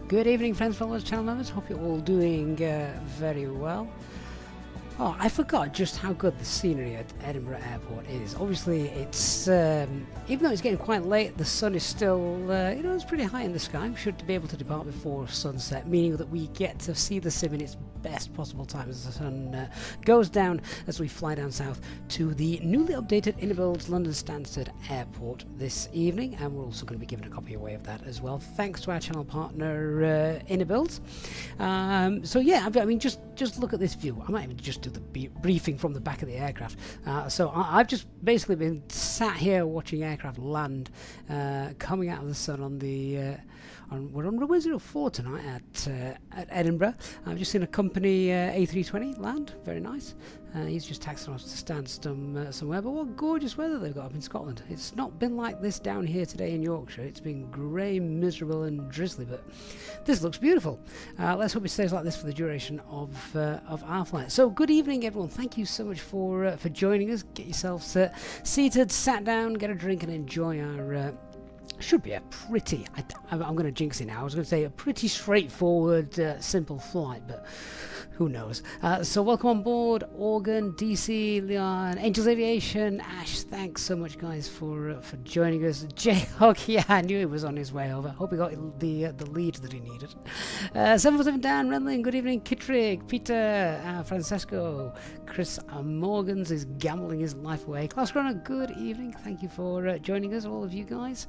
Good evening, friends, followers, channel members. Hope you're all doing very well. Oh, I forgot just how good the scenery at Edinburgh Airport is. Obviously, it's even though it's getting quite late, the sun is still, it's pretty high in the sky. We should be able to depart before sunset, meaning that we get to see the sim in its best possible time as the sun goes down as we fly down south to the newly updated IniBuilds London Stansted Airport this evening, and we're also going to be giving a copy away of that as well, thanks to our channel partner IniBuilds. So yeah, I mean, just look at this view. I might even just do the briefing from the back of the aircraft. So I've just basically been sat here watching aircraft land, coming out of the sun on the we're on runway 04 tonight at Edinburgh. I've just seen a company A320 land, very nice. He's just taxiing off to Stansted somewhere, but what gorgeous weather they've got up in Scotland. It's not been like this down here today in Yorkshire. It's been grey, miserable and drizzly, but this looks beautiful. Let's hope it stays like this for the duration of our flight. So good evening, everyone. Thank you so much for joining us. Get yourselves seated, sat down, get a drink and enjoy our should be a pretty, I'm going to jinx it now, I was going to say a pretty straightforward, simple flight, but who knows. So welcome on board, Organ, DC, Leon, Angels Aviation, Ash, thanks so much guys for joining us. J-Hog, yeah, I knew he was on his way over. Hope he got the lead that he needed. 747 Dan, Renling, good evening, Kittrig, Peter, Francesco, Chris Morgans is gambling his life away. Klaus Groner, good evening, thank you for joining us, all of you guys.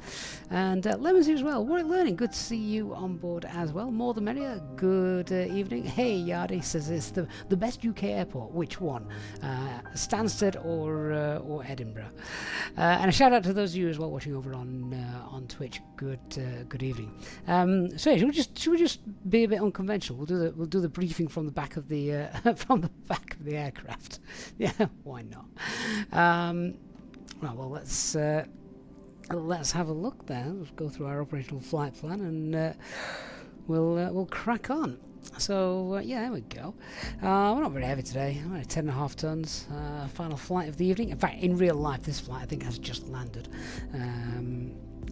And Lemons here as well. Warwick Learning, good to see you on board as well. More the merrier, good evening. Hey, Yardi says it's the best UK airport. Which one? Stansted or Edinburgh? And a shout out to those of you as well watching over on Twitch. Good evening. So yeah, should we just be a bit unconventional? We'll do the briefing from the back of the aircraft. Yeah, why not? Well, let's have a look there. Let's go through our operational flight plan and we'll crack on. So yeah, there we go. We're not very heavy today. We're at 10.5 tons. Final flight of the evening. In fact, in real life, this flight I think has just landed.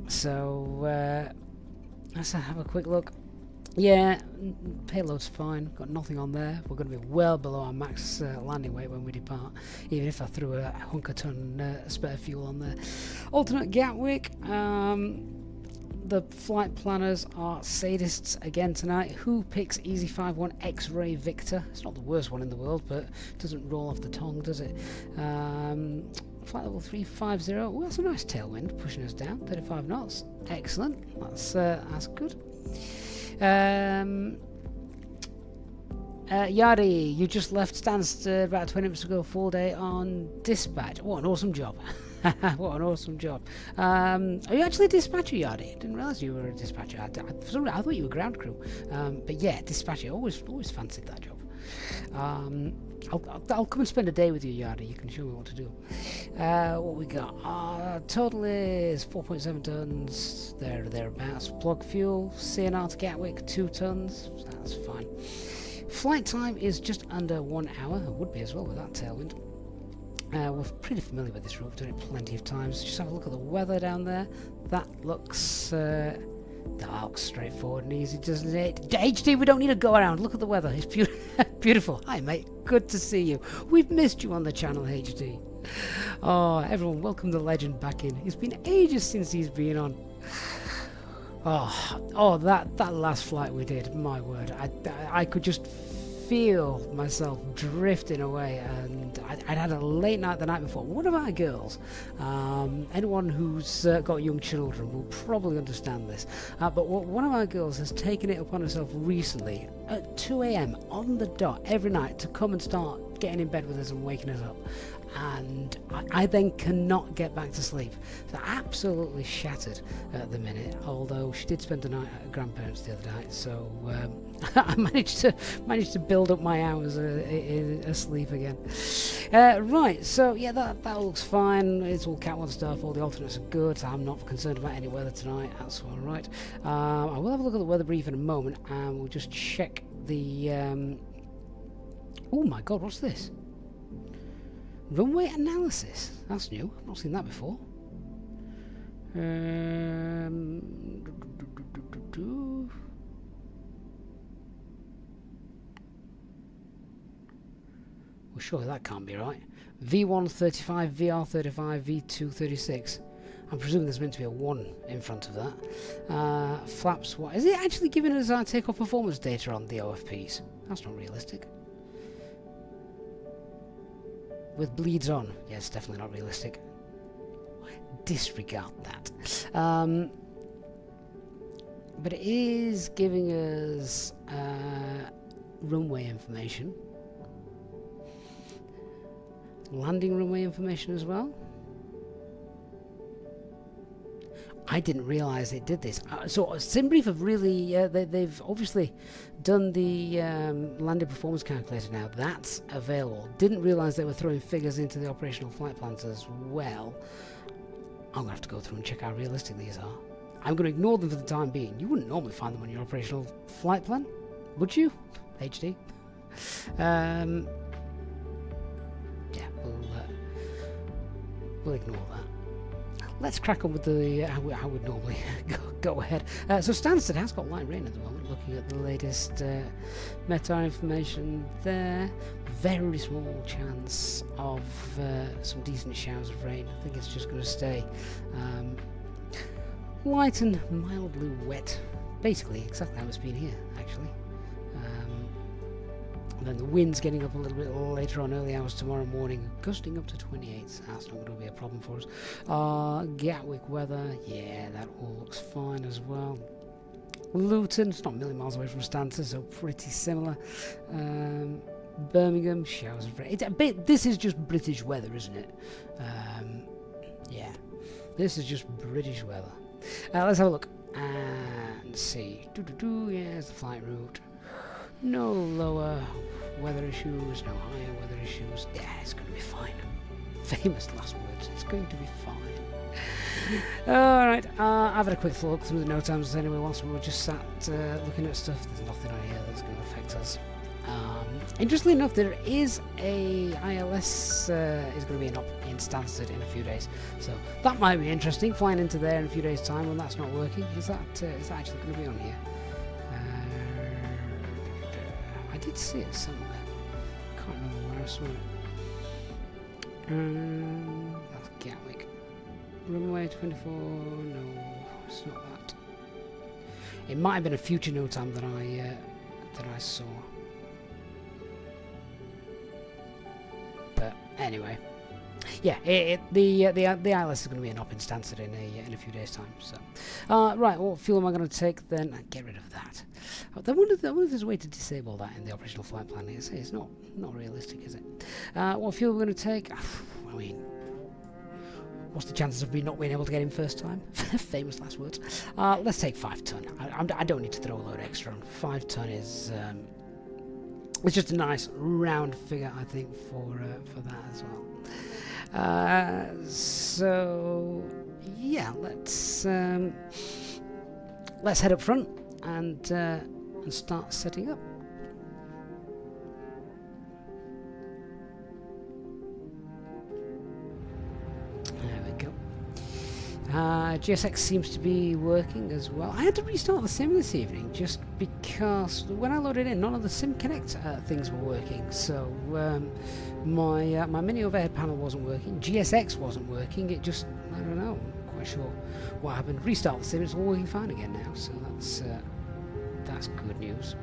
So let's have a quick look. Yeah, payload's fine, got nothing on there. We're going to be well below our max landing weight when we depart, even if I threw a hunk of ton spare fuel on there. Alternate Gatwick, the flight planners are sadists again tonight. Who picks Easy 51 X-Ray Victor? It's not the worst one in the world, but it doesn't roll off the tongue, does it? Flight level 350, oh, that's a nice tailwind pushing us down, 35 knots, excellent, that's good. Yardi, you just left Stansted about 20 minutes ago, full day on dispatch. What an awesome job. What an awesome job. Are you actually a dispatcher, Yardi? Didn't realise you were a dispatcher. I thought you were ground crew. But yeah, dispatcher, always fancied that job. I'll come and spend a day with you, Yardi. You can show me what to do. What we got? Total is 4.7 tons. Thereabouts. Plug fuel. CNR to Gatwick, 2 tons. That's fine. Flight time is just under 1 hour. It would be as well with that tailwind. We're pretty familiar with this route. We've done it plenty of times. Just have a look at the weather down there. That looks straightforward and easy, doesn't it? HD, we don't need to go around. Look at the weather. It's beautiful. Hi, mate. Good to see you. We've missed you on the channel, HD. Oh, everyone, welcome the legend back in. It's been ages since he's been on. Oh, that last flight we did, my word. I could just feel myself drifting away, and I'd had a late night the night before. One of our girls, anyone who's got young children will probably understand this, but one of our girls has taken it upon herself recently at 2 AM on the dot every night to come and start getting in bed with us and waking us up, and I then cannot get back to sleep. So absolutely shattered at the minute, although she did spend the night at her grandparents the other night, so I managed to build up my hours asleep again. Right, so yeah, that looks fine. It's all Cat 1 stuff, all the alternates are good, so I'm not concerned about any weather tonight, that's alright. I will have a look at the weather brief in a moment, and we'll just check the oh my god, what's this? Runway analysis. That's new. I've not seen that before. surely that can't be right. V1 35, VR 35, V2 36. I'm presuming there's meant to be a 1 in front of that. Flaps, what? Is it actually giving us our takeoff performance data on the OFPs? That's not realistic. With bleeds on. Yeah, it's definitely not realistic. Disregard that. But it is giving us runway information. Landing runway information as well. I didn't realise it did this. So SimBrief have really, they've obviously done the landing performance calculator now. That's available. Didn't realise they were throwing figures into the operational flight plans as well. I'm going to have to go through and check how realistic these are. I'm going to ignore them for the time being. You wouldn't normally find them on your operational flight plan, would you? HD. Yeah, we'll ignore that. Let's crack on with the how we'd normally go ahead. So Stansted has got light rain at the moment. Looking at the latest METAR information there, very small chance of some decent showers of rain. I think it's just going to stay light and mildly wet. Basically, exactly how it's been here, actually. And then the wind's getting up a little bit later on, early hours tomorrow morning, gusting up to 28, so that's not going to be a problem for us. Gatwick weather, yeah, that all looks fine as well. Luton, it's not a million miles away from Stansted, so pretty similar. Birmingham, showers of rain. This is just British weather, isn't it? Yeah, this is just British weather. Let's have a look and see. Here's the flight route. No lower weather issues, no higher weather issues. Yeah, it's going to be fine. Famous last words. It's going to be fine. Alright, I've had a quick look through the no times anyway whilst we were just sat looking at stuff. There's nothing on here that's going to affect us. Interestingly enough, there is a ILS is going to be an up in Stansted in a few days, so that might be interesting. Flying into there in a few days' time when that's not working. Is that actually going to be on here? I did see it somewhere. Can't remember where I saw it. That's Gatwick. Runway 24. No, it's not that. It might have been a future no time that I saw. But anyway, yeah, the ILS is going to be an up in Stansted in a few days' time. So, right, what fuel am I going to take then? Get rid of that. I wonder if there's a way to disable that in the operational flight plan. It's not realistic, is it? What fuel are we going to take? I mean, what's the chances of me not being able to get in first time? Famous last words. Let's take 5 ton. I don't need to throw a load extra on. 5 ton is it's just a nice round figure, I think, for that as well. So yeah, let's head up front and start setting up. There we go. GSX seems to be working as well. I had to restart the sim this evening just because when I loaded in, none of the Sim Connect things were working. So my mini overhead panel wasn't working. GSX wasn't working. It just, I don't know. I'm not quite sure what happened. Restart the sim. It's all working fine again now. So that's good news.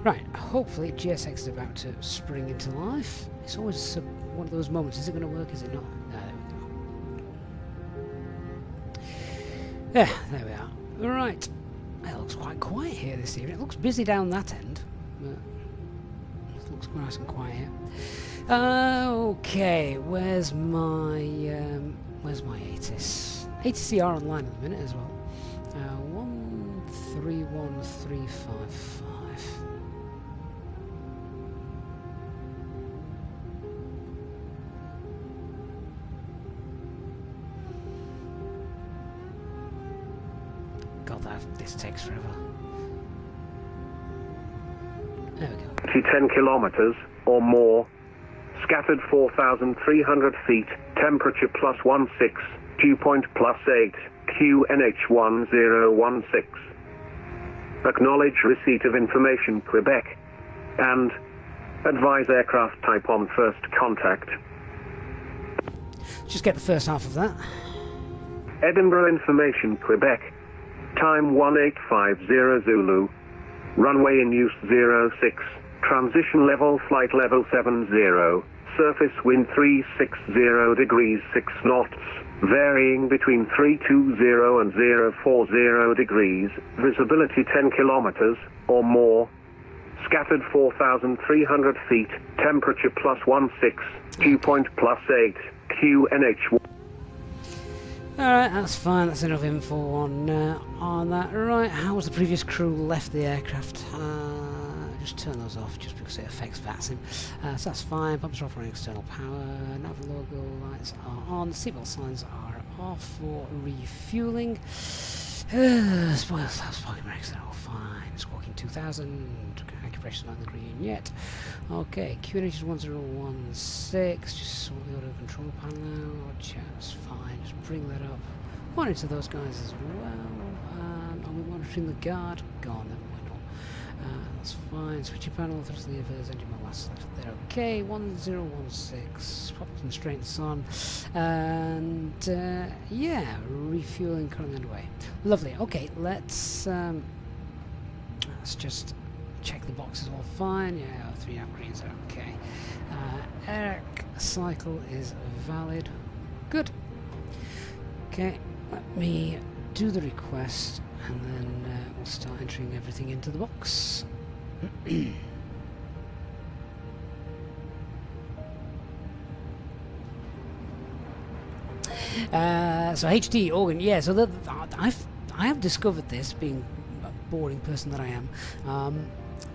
Right, hopefully GSX is about to spring into life. It's always one of those moments. Is it going to work? Is it not? There we are. Right. It looks quite quiet here this evening. It looks busy down that end, but it looks nice and quiet here. Okay, where's my ATIS? ATIS are online at the minute as well. 131355. God, this takes forever. There we go. 10 kilometers or more. Scattered 4,300 feet. Temperature +16. Dew point +8. QNH1016. Acknowledge receipt of information, Quebec. And Advise aircraft type on first contact. Just get the first half of that. Edinburgh Information, Quebec. Time 1850 Zulu. Runway in use 06. Transition level flight level 70. Surface wind 360 degrees 6 knots. Varying between 320 and 040 degrees. Visibility 10 kilometers or more. Scattered 4,300 feet. Temperature +16. Dew point +8. QNH. Alright, that's fine, that's enough info on that. Right, how was the previous crew left the aircraft? Just turn those off just because it affects VATSIM. So that's fine, pumps are off running external power, nav logo lights are on, seatbelt signs are off for refueling. Sparking brakes are all fine. Squawking 2000, accuracy not in the green yet. Okay, QNH is 1016, just sort the auto control panel out. Yeah, that's fine, just bring that up. Monitor those guys as well. Are we monitoring the guard? Gone, then why not? That's fine. Switch your panel, thrust levers, engine mode last selected there. Okay, 1016, pop constraints on, and yeah, refueling currently underway. Lovely. Okay, let's just check the boxes all fine. Yeah, 3 amp greens are okay. Air cycle is valid. Good. Okay, let me do the request and then we'll start entering everything into the box. So HD organ, yeah. So I have discovered this, being a boring person that I am.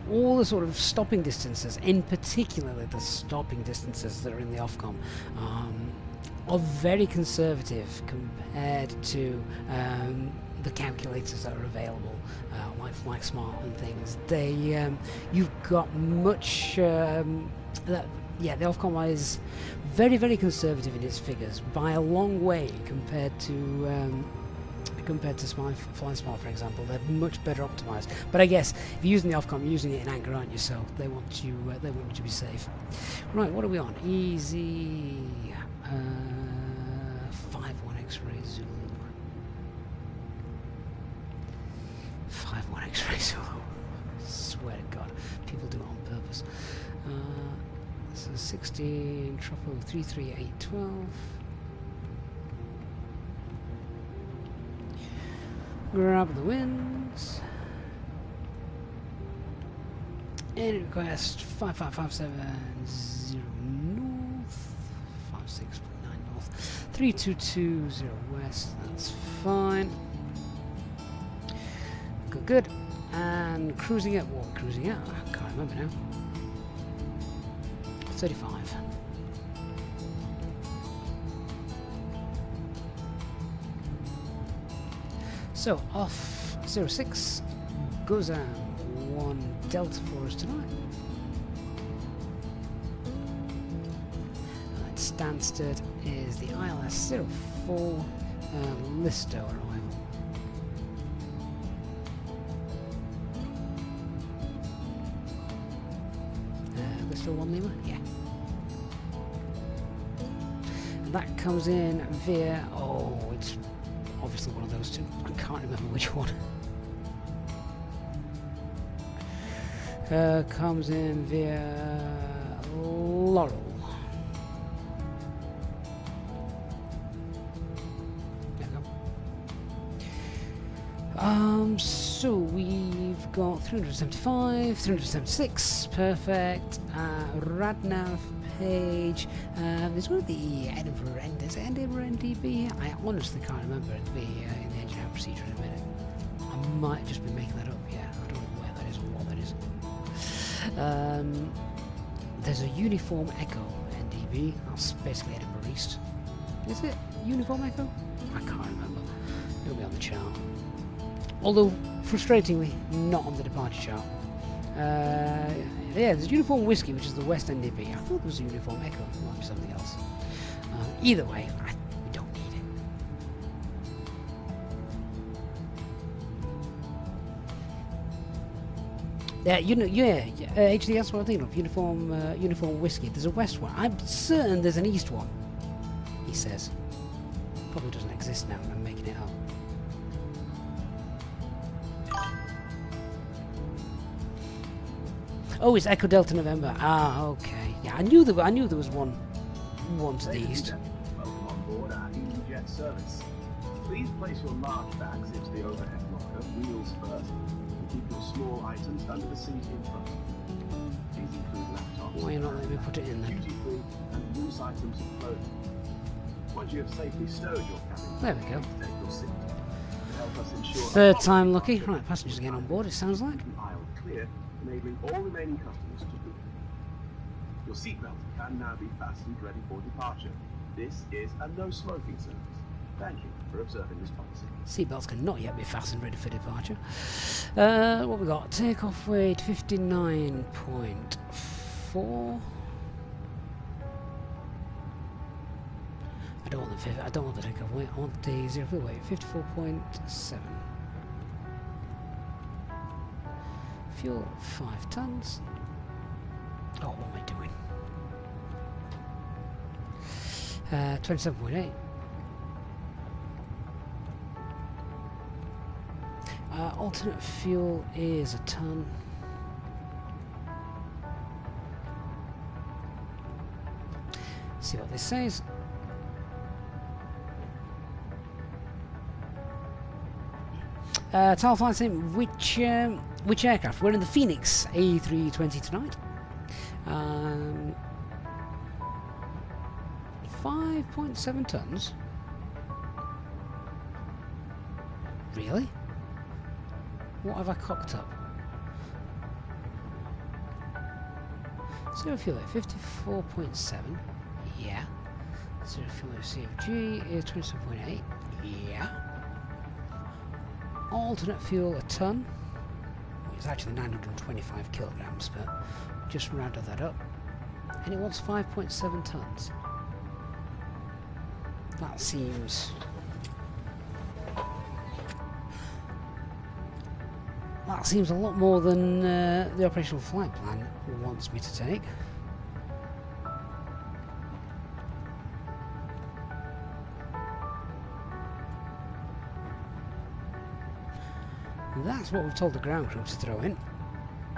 All the sort of stopping distances, in particular the stopping distances that are in the Ofcom, are very conservative compared to the calculators that are available, like Flight Smart and things. They, you've got much. Yeah, the Ofcom is very, very conservative in its figures by a long way compared to Flying Smart, for example. They're much better optimized. But I guess if you're using the Ofcom, you're using it in anchor, aren't you? So they want you to be safe. Right, what are we on? Easy 5-1 X-ray Zulu. 5-1 X-ray Zulu. Swear to God, people do it on purpose. So 16 Tropo 33812. Grab the winds. And request 55570 north, 56.9 north, 3220 west. That's fine. Good. And cruising at what? Cruising at? I can't remember now. 35. So off 06 goes on 1 Delta for us tonight. Stansted is the ILS 04 Listo arrival. Listo 1 Lima? Yeah. And that comes in via, oh, it's obviously one of those two. I can't remember which one. Comes in via Laurel. There we go. So we've got 375, 376, perfect. Radnav page. There's one of the Edinburgh End. Is it Edinburgh NDB? I honestly can't remember it in the engine out procedure in a minute. I might just be making that up. Yeah, I don't know where that is or what that is. There's a Uniform Echo NDB. That's basically Edinburgh East. Is it Uniform Echo? I can't remember. It'll be on the chart. Although, frustratingly, not on the departure chart. Yeah, there's Uniform Whiskey, which is the West NDB. I thought it was a Uniform Echo. It might be something else. Either way, we don't need it. Yeah, HD, that's what I'm thinking of. Uniform whiskey. There's a west one. I'm certain there's an east one. He says. Probably doesn't exist now, and I'm making it up. Oh, it's Echo Delta November. Ah, okay. Yeah, I knew there was one to the east. Welcome on board our Easyjet service. Please place your large bags into the overhead locker, wheels first, and keep your small items under the seat in front. These include laptops, Why are you not letting me put it in there? duty-free, and loose items of clothing. Once you have safely stowed your cabin, There we go. take your seat. To help us ensure Third time lucky. Right, passengers again on board, it sounds like. aisle clear, enabling all remaining customers to board. Your seatbelt can now be fastened ready for departure. This is a no smoking service. Thank you for observing this policy. Seatbelts can not yet be fastened, ready for departure. What we got? Takeoff weight 59.4. I don't want the takeoff weight. I want the zero fuel weight 54.7. Fuel 5 tons. Oh, what am I doing? 27.8. Alternate fuel is a ton. See what this says. Tile flight sim, which aircraft? We're in the Fenix A320 tonight. 5.7 tons. Really? What have I cocked up? Zero fuel at 54.7. Yeah. Zero fuel at CFG is 27.8. Yeah. Alternate fuel a ton. It's actually 925 kilograms, but just rounded that up. And it wants 5.7 tons. That seems... That seems a lot more than the operational flight plan wants me to take. That's what we've told the ground crew to throw in.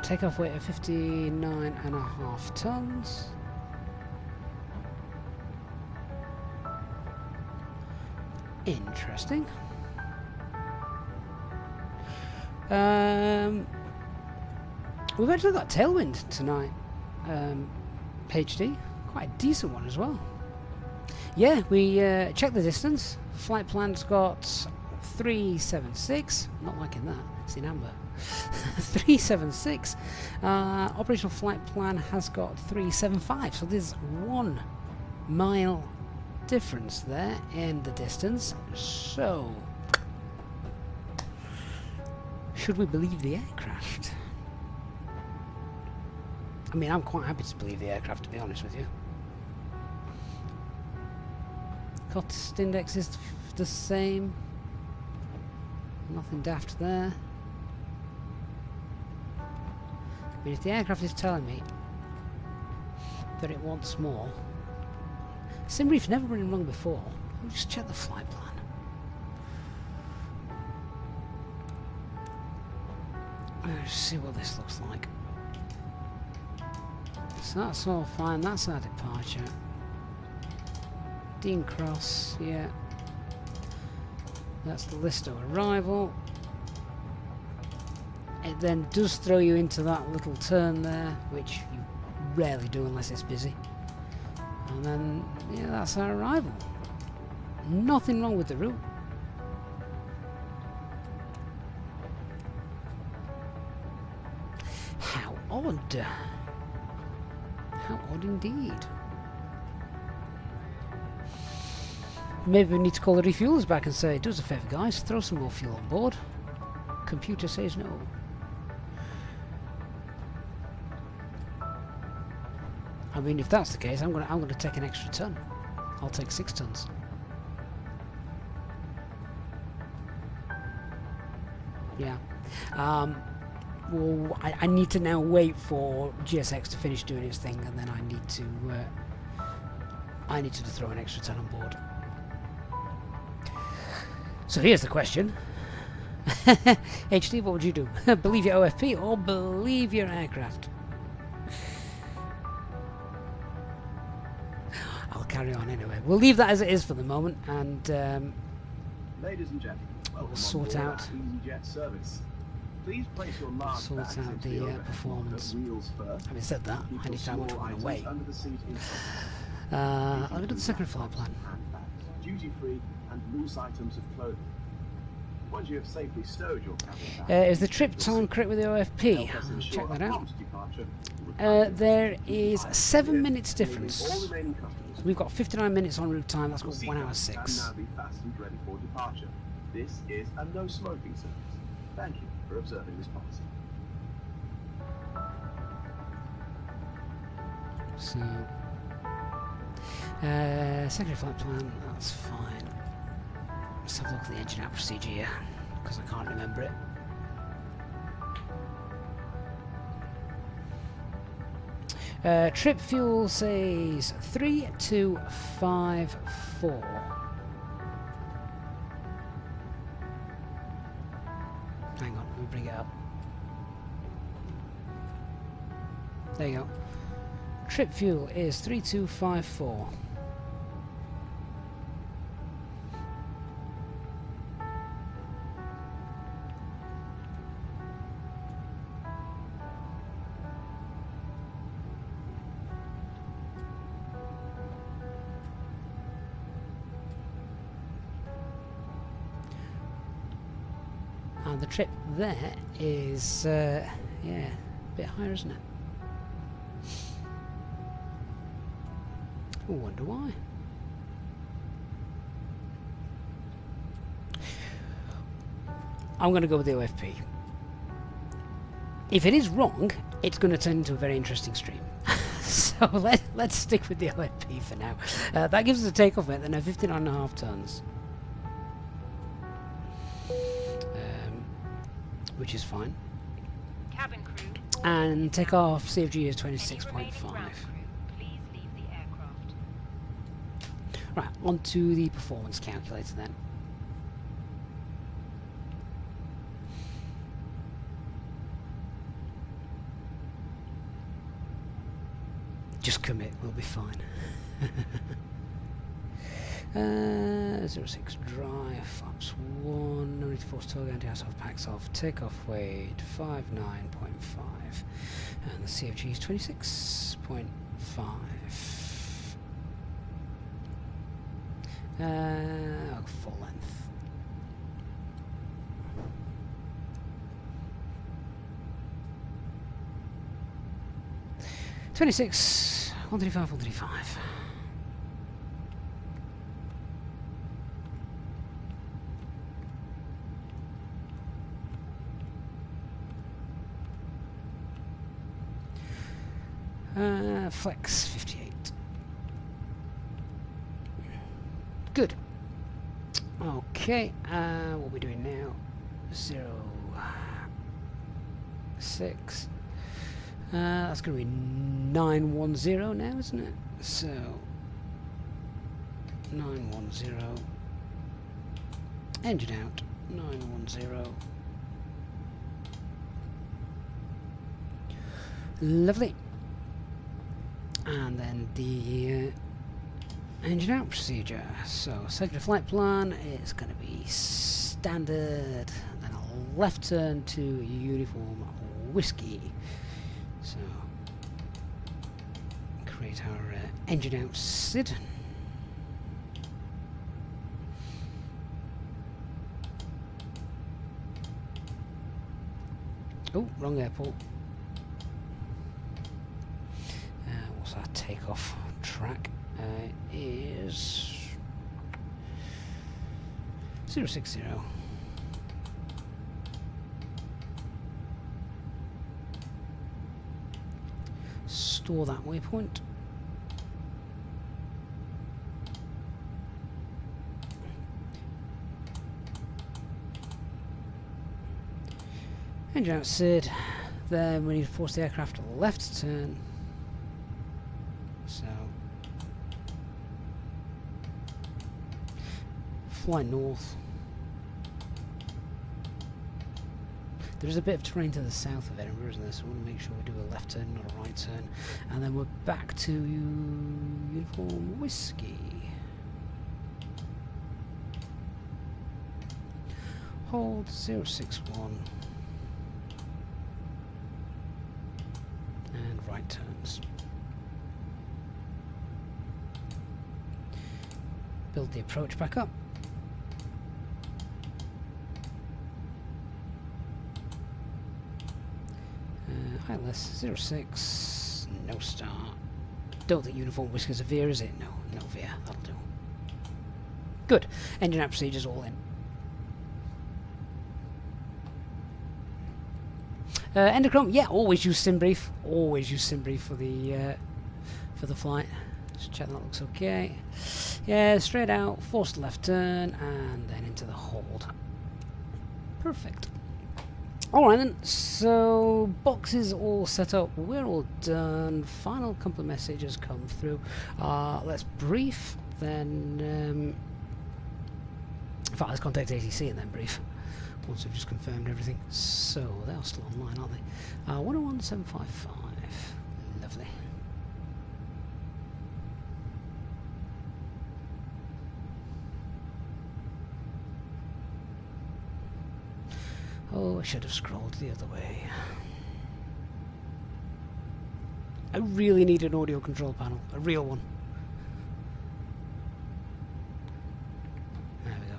Takeoff weight of 59.5 tons. Interesting. We've actually got tailwind tonight. HD, quite a decent one as well. Yeah, we checked the distance. Flight plan's got 376. Not liking that. It's in amber. 376. Operational flight plan has got 375. So there's 1 mile difference there in the distance. So should we believe the aircraft? I mean, I'm quite happy to believe the aircraft, to be honest with you. Cost index is the same. Nothing daft there. I mean, if the aircraft is telling me that it wants more, Simbrief's never been wrong before. We'll just check the flight plan. Let's see what this looks like. So that's all fine. That's our departure. Dean Cross, yeah. That's the list of arrival. It then does throw you into that little turn there, which you rarely do unless it's busy. And then, yeah, that's our arrival. Nothing wrong with the route. How odd. How odd indeed. Maybe we need to call the refuelers back and say, do us a favour guys, throw some more fuel on board. Computer says no. I mean, if that's the case, I'm gonna take an extra ton. I'll take 6 tons. Yeah. well, I need to now wait for GSX to finish doing its thing, and then I need to throw an extra 10 on board. So here's the question. HD, what would you do? Believe your OFP or believe your aircraft? I'll carry on anyway. We'll leave that as it is for the moment, and Ladies and gentlemen, welcome sort on board out our Easyjet service. Please place your large sort bags out into the overhead performance. locker wheels first. Having said that, Keep I your need to know how much small we're on items away. under the seat in front. I'll do the second flight plan. Handbags, duty-free, and loose items of clothing. Once you have safely stowed your cabin bag, Is the trip time correct with the OFP? help us I'll ensure check that a out. prompt departure will recover There your is time 7 minutes enabling difference. all remaining customers. We've got 59 minutes en route time, that's Your got 1 hour seatbelts can 6. now be fastened ready for departure. This is a no smoking service. Thank you for observing this policy. So, secondary flight plan, that's fine. Let's have a look at the engine out procedure here, because I can't remember it. Trip fuel says 3254. Hang on, let me bring it up. There you go. Trip fuel is 3254. And the trip there is, yeah, a bit higher, isn't it? I wonder why. I'm going to go with the OFP. If it is wrong, it's going to turn into a very interesting stream. So let's stick with the OFP for now. That gives us a takeoff weight then of 59.5 tons. Which is fine. Cabin crew. And takeoff CFG is Any 26.5. remaining ground crew, please leave the aircraft. Right, on to the performance calculator then. Just commit, we'll be fine. 06 drive, flaps 1, no need to force tug, anti-ice off, packs off, takeoff weight 59.5, and the CFG is 26.5. Full length. $26, 135, 135. Flex 58. Good. Okay, what are we doing now? 06. That's going to be 910 now, isn't it? So 910. Engine out. 910. Lovely. And then the engine out procedure. So secondary flight plan is going to be standard, then a left turn to uniform whiskey. So create our engine out SID. Oh, wrong airport. What's our takeoff track? Is 060. Store that waypoint. Engine out SID. Then we need to force the aircraft left to turn. So fly north. There is a bit of terrain to the south of Edinburgh, isn't there? So we want to make sure we do a left turn, not a right turn. And then we're back to Uniform Whiskey. Hold 061. And right turns. Build the approach back up. ILS 06, no start. Don't think Uniform Whiskey's a veer, is it? No, no veer, that'll do. Good. Engine out procedures all in. Endochrome, yeah, always use SimBrief. Always use SimBrief for the flight. Just check that looks okay. Yeah, straight out, forced left turn, and then into the hold. Perfect. Alright then, so boxes all set up, we're all done, final couple of messages come through. Let's brief, then in fact let's contact ATC and then brief, once we've just confirmed everything. So they're still online, aren't they? 101755, lovely. Oh, I should have scrolled the other way. I really need an audio control panel, a real one. There we go.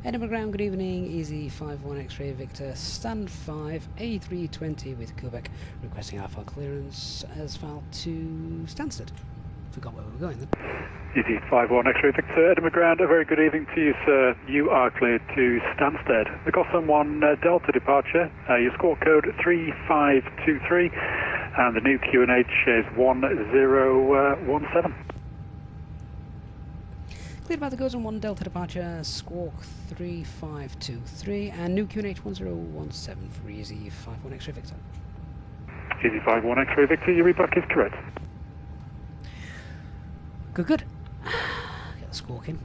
Edinburgh ground, good evening. Easy 51 X-ray Victor, stand 5, A320 with Quebec, requesting alpha clearance as file to Stansted. Forgot where we were going then. Easy 51 X-ray Victor, Edinburgh ground, a very good evening to you, sir. You are cleared to Stansted. The Gotham 1 Delta departure, your score code 3523, and the new QNH is 1017. Cleared by the Gotham 1 Delta departure, squawk 3523, and new QNH 1017 for Easy 51 X-ray Victor. Easy 51 X-ray Victor, your rebuck is correct. Good, good. Get the squawk in.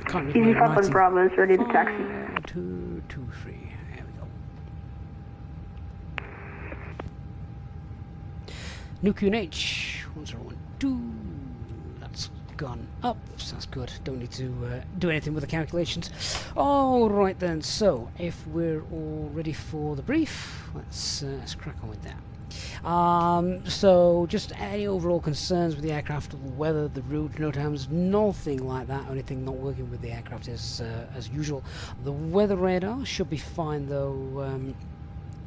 Can't read Easy my 51 writing. Bravo is ready to taxi. 223. There we go. New QNH 1012. That's gone up, so that's good. Don't need to do anything with the calculations. All right then. So if we're all ready for the brief, let's crack on with that. So just any overall concerns with the aircraft, weather, the route, no times, nothing like that. Anything not working with the aircraft is as usual. The weather radar should be fine though.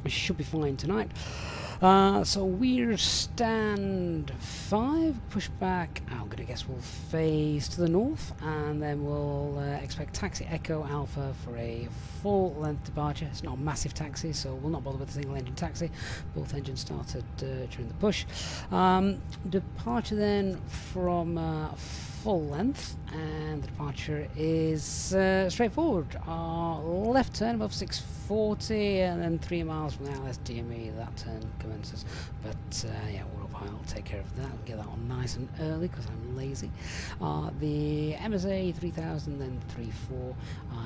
It should be fine tonight. So we're stand 5, push back. I'm gonna guess we'll phase to the north, and then we'll expect taxi Echo Alpha for a full length departure. It's not a massive taxi, so we'll not bother with a single engine taxi. Both engines started during the push. Departure then from full length, and the departure is straightforward. Left turn above 640, and then 3 miles from the ILS DME, that turn commences. But yeah, autopilot will take care of that. We'll get that on nice and early because I'm lazy. The MSA 3000, then 34.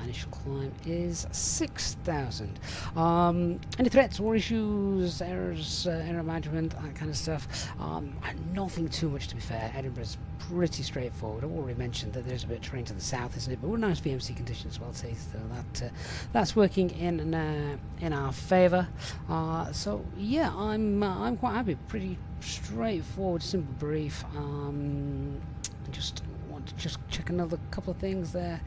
Initial climb is 6,000. Any threats or issues, errors, error management, that kind of stuff? Nothing too much, to be fair. Edinburgh's pretty straightforward. I've already mentioned that there's a bit of terrain to the south, isn't it? But we're nice VMC conditions as well, too. So that's working in our favour. So yeah, I'm quite happy. Pretty straightforward, simple brief. Just want to check another couple of things there.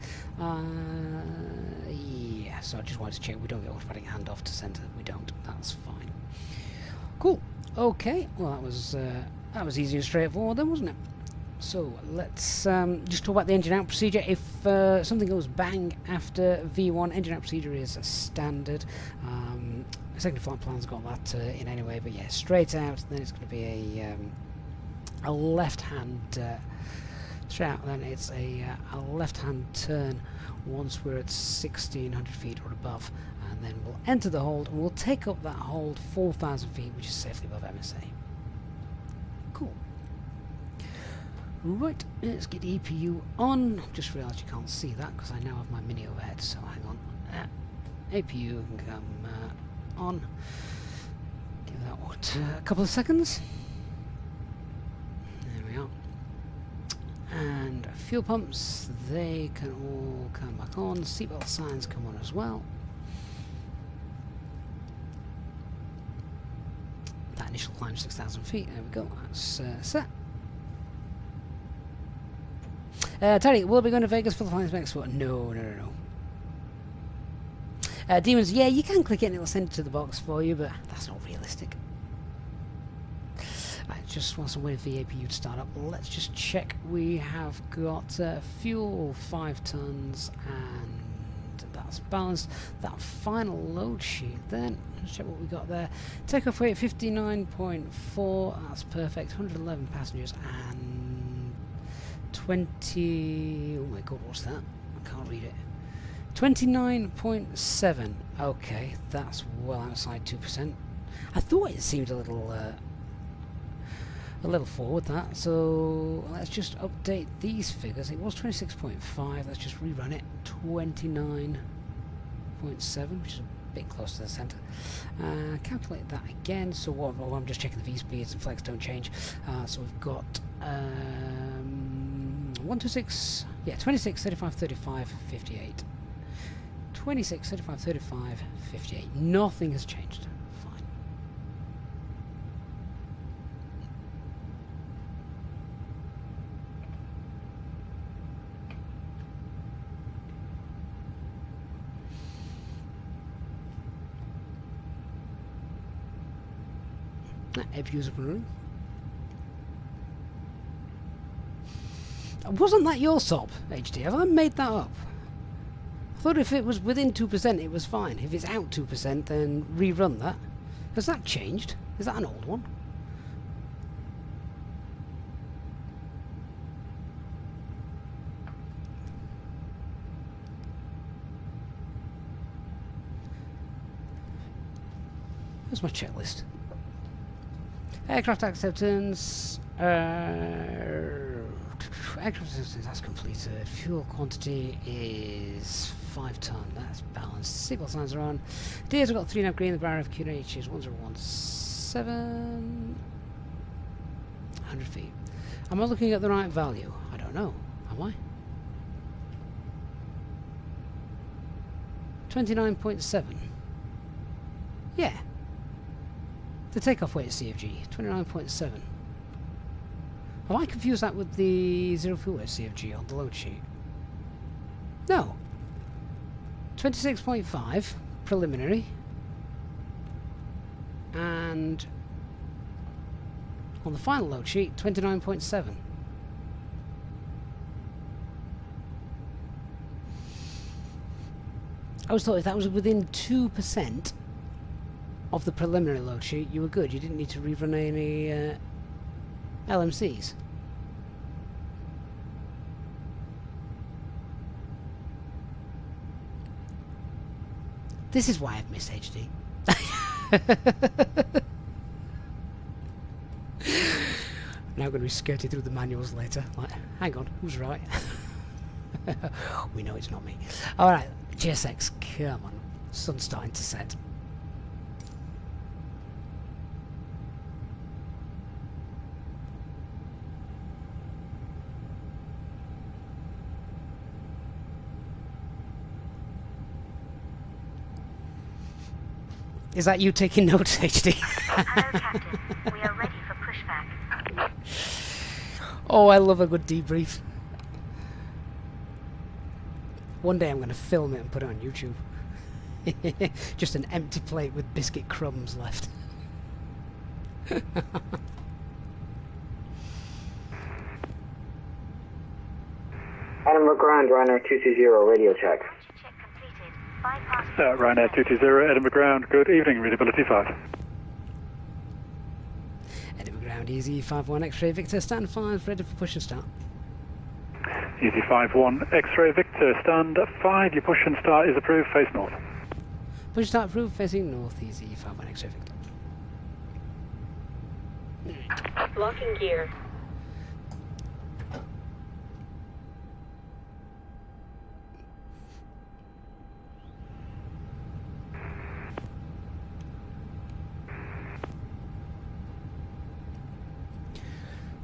Yeah, so I just wanted to check we don't get automatic handoff to centre. We don't. That's fine. Cool. Okay. Well, that was easy and straightforward then, wasn't it? So let's just talk about the engine out procedure. If something goes bang after V1, engine out procedure is standard. Second flight plan's got that in anyway, but yeah, straight out. Then it's going to be a left-hand straight out, then it's a left-hand turn once we're at 1600 feet or above, and then we'll enter the hold and we'll take up that hold 4,000 feet, which is safely above MSA. Cool. Right, let's get EPU on. Just realised you can't see that because I now have my mini overhead, so hang on. APU can come on. Give that what, a couple of seconds. There we are. And fuel pumps, they can all come back on. Seatbelt signs come on as well. That initial climb 6,000 feet, there we go, that's set. Terry, will we be going to Vegas for the Flying Export? No. Demons, yeah, you can click it and it'll send it to the box for you, but that's not realistic. Right, just whilst I'm waiting for the APU to start up, let's just check. We have got fuel 5 tons, and that's balanced. That final load sheet then, let's check what we got there. Takeoff weight 59.4, that's perfect. 111 passengers and 20, oh my god, what's that? I can't read it. 29.7. Okay, that's well outside 2%. I thought it seemed a little forward, that. So let's just update these figures. It was 26.5. Let's just rerun it. 29.7, which is a bit close to the centre. Calculate that again. So what? Well, I'm just checking the V speeds and flex don't change. So we've got 126. Yeah, 26, 35, 35, 58. 26, 35, 35, 58. Nothing has changed. Fine. APU's up and running. Wasn't that your SOP, HD? Have I made that up? I thought if it was within 2% it was fine. If it's out 2% then rerun that. Has that changed? Is that an old one? Where's my checklist? Aircraft acceptance. Aircraft acceptance, that's completed. Fuel quantity is 5 ton. That's balanced. Seatbelt signs are on. Days we've got 3.5 green. The bar of QNH is 1017. 100 feet. Am I looking at the right value? I don't know. Am I? 29.7. Yeah. The takeoff weight is CFG. 29.7. Have I confused that with the zero fuel weight CFG on the load sheet? No. 26.5 preliminary, and on the final load sheet 29.7. I always thought if that was within 2% of the preliminary load sheet you were good, you didn't need to rerun any LMCs. This is why I've missed HD. Now I'm going to be skirted through the manuals later. Like, hang on, who's right? We know it's not me. Alright, GSX, come on. Sun's starting to set. Is that you taking notes, HD? Hello, Captain. We are ready for pushback. Oh, I love a good debrief. One day I'm going to film it and put it on YouTube. Just an empty plate with biscuit crumbs left. Edinburgh Ground, Ryanair 220, radio check. Check completed. Bypass. Ryanair 220, Edinburgh Ground, good evening, readability 5. Edinburgh Ground, easy, 5-1 X-ray, Victor, stand 5, ready for push and start. Easy 5-1, X-ray Victor, stand 5, your push and start is approved, face north. Push start approved, facing north, easy 5-1 X-ray Victor. Locking gear.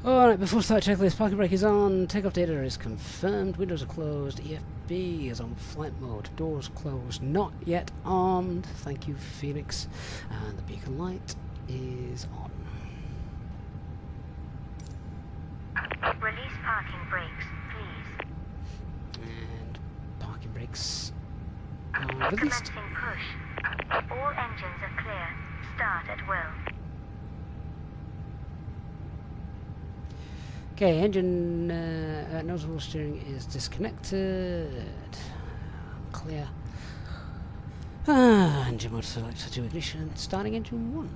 Alright, before start checklist, parking brake is on, takeoff data is confirmed, windows are closed, EFB is on flight mode, doors closed, not yet armed, thank you Phoenix, and the beacon light is on. Release parking brakes, please. And parking brakes are released. Commencing push. All engines are clear. Start at will. Okay, engine nozzle steering is disconnected. Clear. Engine mode selector to ignition. Starting engine 1.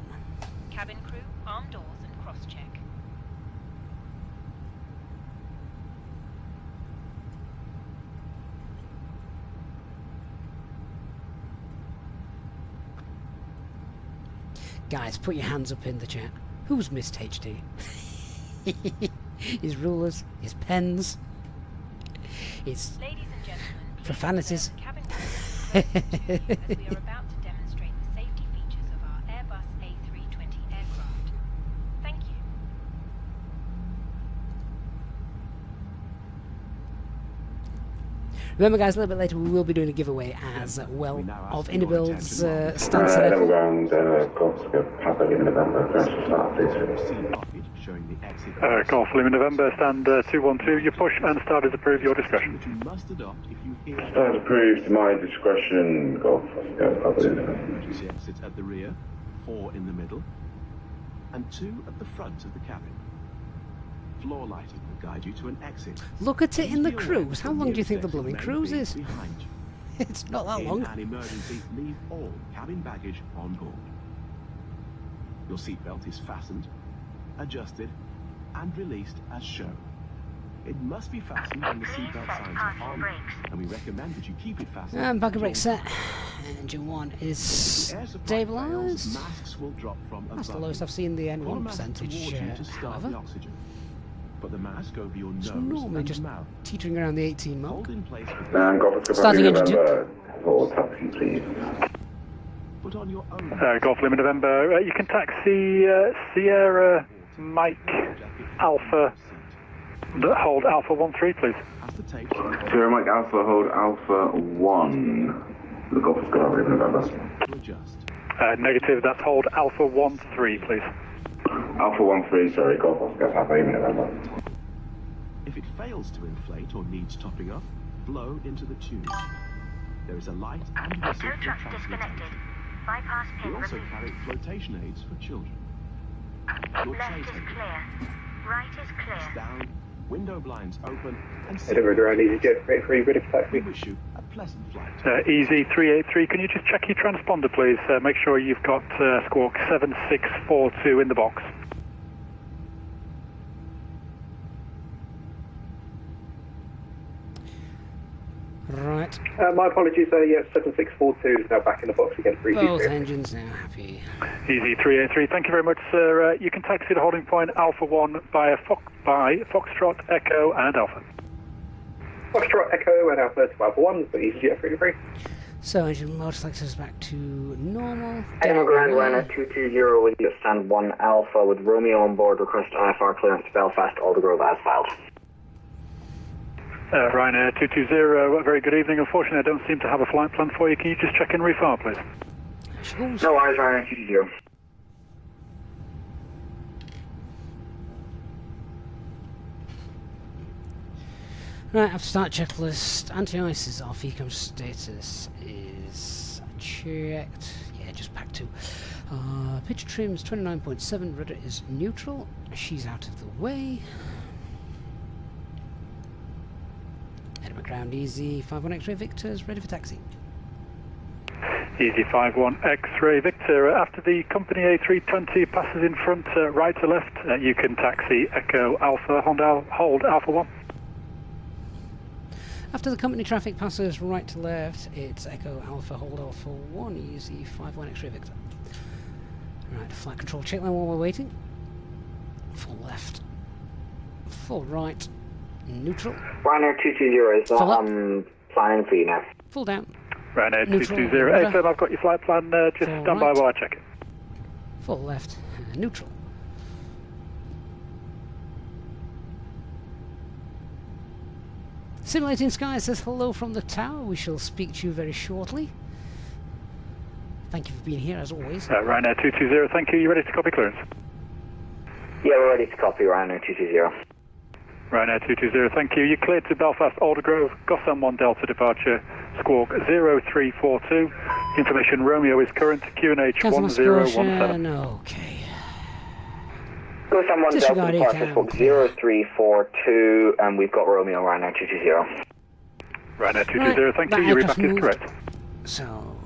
Cabin crew, arm doors and cross-check. Guys, put your hands up in the chat. Who's missed HD? His rulers, his pens, his Ladies and gentlemen, please profanities. observe the cabin crew as we are about to demonstrate the safety features of our Airbus A320 aircraft. Thank you. Remember guys, a little bit later we will be doing a giveaway as well of IniBuilds Stansted Airport. Golf Lima November, stand 212, your push and start is approved, your discretion. Start approved, my discretion, Golf. Emergency exits at the rear, 4 in the middle, and 2 at the front of the cabin. Floor lighting will guide you to an exit. Look at it in the Be aware cruise. that How long do you think the exit blooming may cruise be is? behind you. It's not that In long. an emergency, leave all cabin baggage on board. Your seatbelt is fastened, adjusted, and released as shown. It must be fastened when the Please seatbelt set signs parking are on, brakes. and we recommend that you keep it fastened. And parking brake until- set. Engine 1 is If the air supply fails, stabilised. masks will drop from That's the above lowest you. I've seen the Pull a N1 mask percentage, towards you to start however. the oxygen. Put the mask over your It's nose normally and just mouth. teetering around the 18 mark. Hold in place with And Golf Starting engine 2. November, for taxi, please. Put on your own Golf Lima November, you can taxi Sierra Mike Alpha, hold Alpha 13 please. as the tape Sierra Mike Alpha, hold Alpha 1. The Golf Golf Lima November. to adjust. Negative, that's hold Alpha 13 please. Alpha 13, sorry, Golf Oscar, Papa Lima November. If it fails to inflate or needs topping up, blow into the tube. There is a light and whistle Tow for truck transmitters. disconnected. Bypass We pin also removed. carry flotation aids for children. Your Left tray is table clear. Right is is clear. down, window blinds open, and Edinburgh Ground, Easyjet, ready for you, ready for we taxi. wish you a pleasant flight. Easy 383, can you just check your transponder please? Make sure you've got squawk 7642 in the box. Right. My apologies, yeah, 7642 is now back in the box again, Both 323. engines now happy. Easy 383, thank you very much sir. You can taxi the holding point Alpha 1 by Foxtrot, Echo and Alpha. Foxtrot Echo and Alpha 1, so Easyjet 323. So engine mode selectors back to normal. Edinburgh Grand Down Runner 220 with you, stand 1 Alpha with Romeo on board, request IFR clearance to Belfast, Aldergrove as filed. Ryanair 220, very good evening. Unfortunately, I don't seem to have a flight plan for you. Can you just check in refire, please? There she goes. No worries, Ryanair 220. Right, after start checklist, anti-ice is off, ecom status is checked, yeah, just pack 2. Pitch trim's 29.7, rudder is neutral, she's out of the way. Edinburgh ground easy, 5-1 X-ray Victor's ready for taxi. Easy 5-1 X-ray Victor. After the company A320 passes in front, right to left, you can taxi Echo Alpha, hold Alpha 1. After the company traffic passes right to left, it's Echo Alpha Hold Alpha 1, Easy 51 X-ray Victor. Right, flight control check line while we're waiting. Full left. Full right. Neutral. Ryanair 220 is planning for you now. Full down. Ryanair Neutral. 220. FM, I've got your flight plan. Just Full stand by right. while I check it. Full left. Neutral. Simulating Sky says hello from the tower. We shall speak to you very shortly. Thank you for being here as always. Ryanair 220, thank you. You ready to copy clearance? Yeah, we're ready to copy Ryanair 220. Ryanair 220, thank you. You're cleared to Belfast Aldergrove, Gotham 1 Delta departure, squawk 0342. Information Romeo is current, QNH 1017. Okay. Gotham 1 Delta Disregard departure, squawk 0342, and we've got Romeo Ryanair 220. Ryanair 220, thank you. Your reback is correct. So,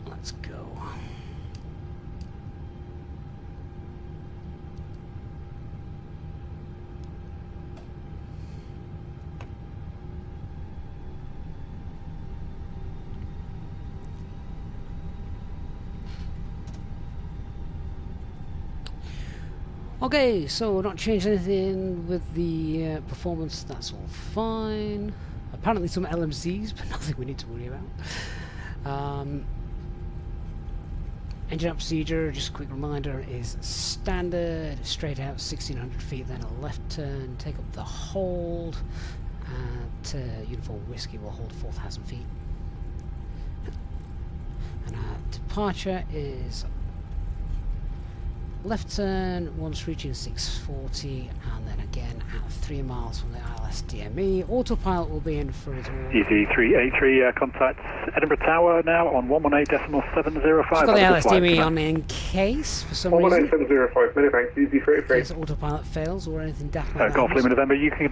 let's go. Okay, so we're not changing anything with the performance, that's all fine. Apparently some LMCs, but nothing we need to worry about. Engine up procedure, just a quick reminder, is standard, straight out 1600 feet, then a left turn, take up the hold, at Uniform Whiskey will hold 4000 feet. And our departure is left turn once reaching 640, and then again at 3 miles from the ILS DME. Autopilot will be in for it all. Easy 383 contacts Edinburgh Tower now on 118.705. Just got the ILS DME on in case for some reason. 118.705, many thanks, Easy 383. In case autopilot fails or anything daft like that. Golf Lima November, you can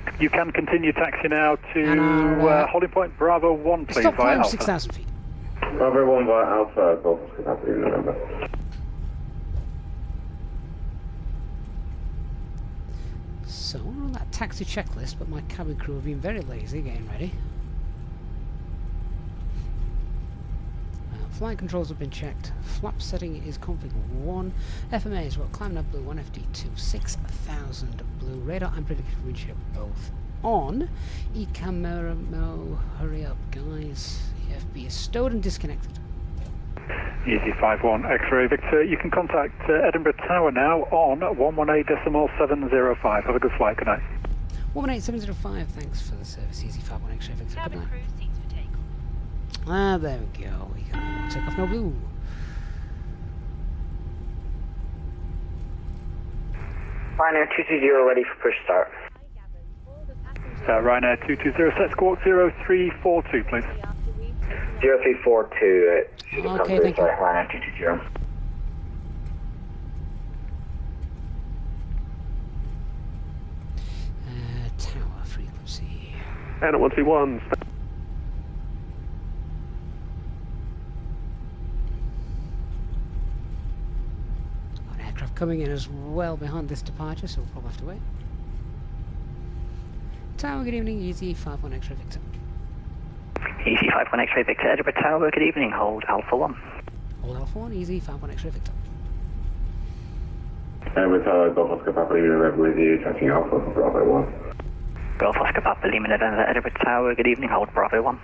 continue taxi now to holding point Bravo 1, please, stop via climb Alpha. 6,000 feet. Bravo 1 via Alpha, Golf capacity in November. So we're on that taxi checklist, but my cabin crew have been very lazy getting ready. Flight controls have been checked. Flap setting is config 1. FMA is what? Climbing up blue 1 FD2 6000 blue. Radar and predicted wind shear both on. E-camera mo, hurry up guys. EFB is stowed and disconnected. Easy 51 X-ray Victor, you can contact Edinburgh Tower now on 118.705. Have a good flight, good night. 118.705, thanks for the service. Easy 51 X-ray Victor, good Cabin night. crew seats for takeoff. Ah, there we go. We can take off no blue. Ryanair 220 ready for push start. Ryanair 220, set squawk 0342, please. 0342, Okay, thank you. Ryanair 220. Tower frequency. And at 121. Got an aircraft coming in as well behind this departure, so we'll probably have to wait. Tower, good evening. Easy 51 X-ray Victor. Easy 51 X-ray Victor, Edinburgh Tower, good evening, hold Alpha 1. Hold Alpha 1, Easy 51 X-ray Victor. Edinburgh Tower, Golf Oscar Papa Lima November with you, tracking Alpha for Bravo 1. Golf Oscar Papa Lima November, Edinburgh Tower, good evening, hold Bravo 1.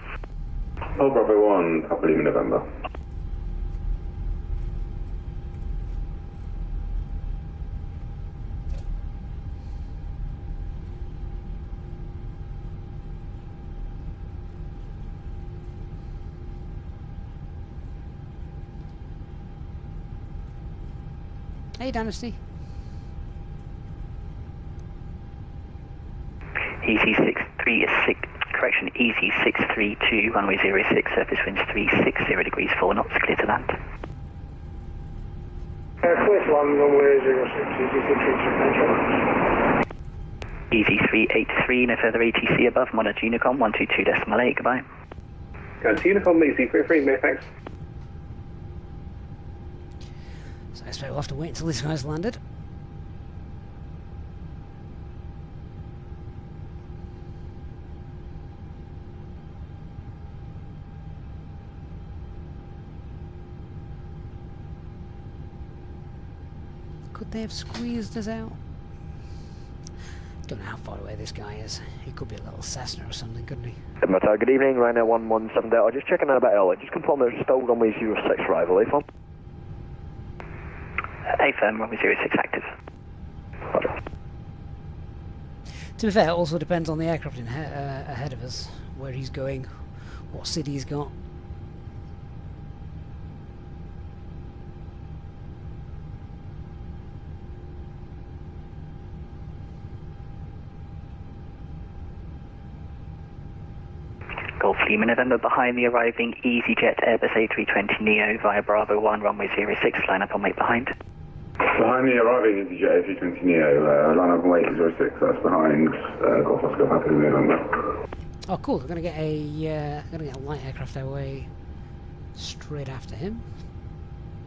Hold Bravo 1, Papa Lima November. Hey, Dynasty. Easy 636, correction, Easy 632, runway 06, surface winds 360 degrees, 4 knots, clear to land. Clear to land, runway 06, Easy 383, no further ATC above, monitor Unicom 122.8, goodbye. Go to Unicom, Easy 33, many thanks. So I expect we'll have to wait until this guy's landed. They've squeezed us out. Don't know how far away this guy is. He could be a little Cessna or something, couldn't he? Edinburgh, good evening, Ryanair 117 Delta. Just checking out about early. Just confirm there's still runway 06 arrival, A-firm? A-firm, runway 06 active. Roger. To be fair, it also depends on the aircraft ahead of us, where he's going, what city he's got. Golf Lima November behind the arriving EasyJet Airbus A320neo via Bravo 1, runway 06, line up on wait behind. Behind the arriving Easyjet A320neo, line up and wait 06, that's behind Golf Oscar Papa November. Oh cool, they're gonna get a light aircraft away straight after him.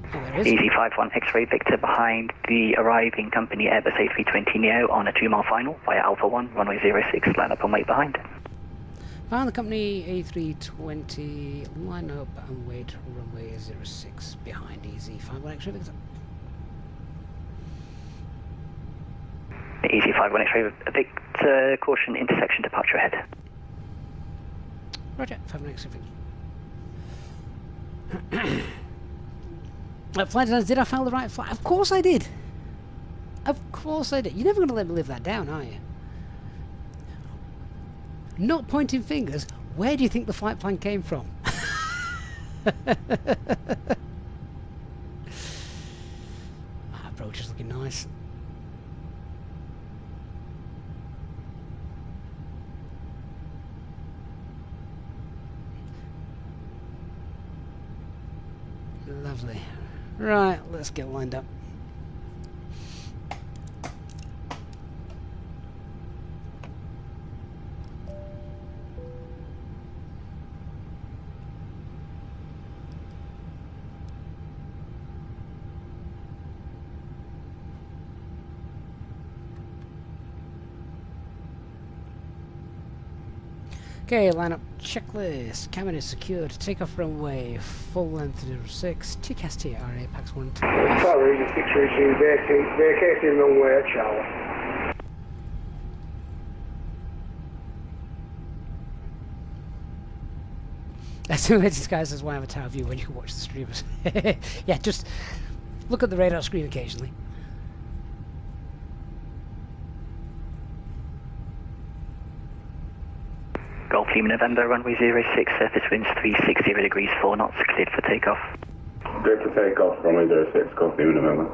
Oh, there it is. Easy 51 X-ray Victor behind the arriving company Airbus A320neo on a 2-mile final via Alpha 1, runway 06, line up and wait behind. Found the company A320, line up and wait, runway 06 behind Easy 51 X-ray Victor. Easy 51 X-ray Victor, caution intersection departure ahead. Roger, 51 X-ray Victor. Flight attendants, did I find the right flight? Of course I did! Of course I did. You're never going to let me live that down, are you? Not pointing fingers, where do you think the flight plan came from? Our approach is looking nice. Lovely. Right, let's get lined up. Okay, lineup checklist. Cabin is secured. Takeoff runway. Full length 06. TCAS TRA Pax 1 2. Sorry, the 632 vacating runway at Charlie. Simulated Sky says why have a tower view when you can watch the streamers. Yeah, just look at the radar screen occasionally. Golf Lima November, runway 06, surface winds 360 degrees 4 knots, cleared for takeoff. Cleared for takeoff, runway 06, Golf Lima November.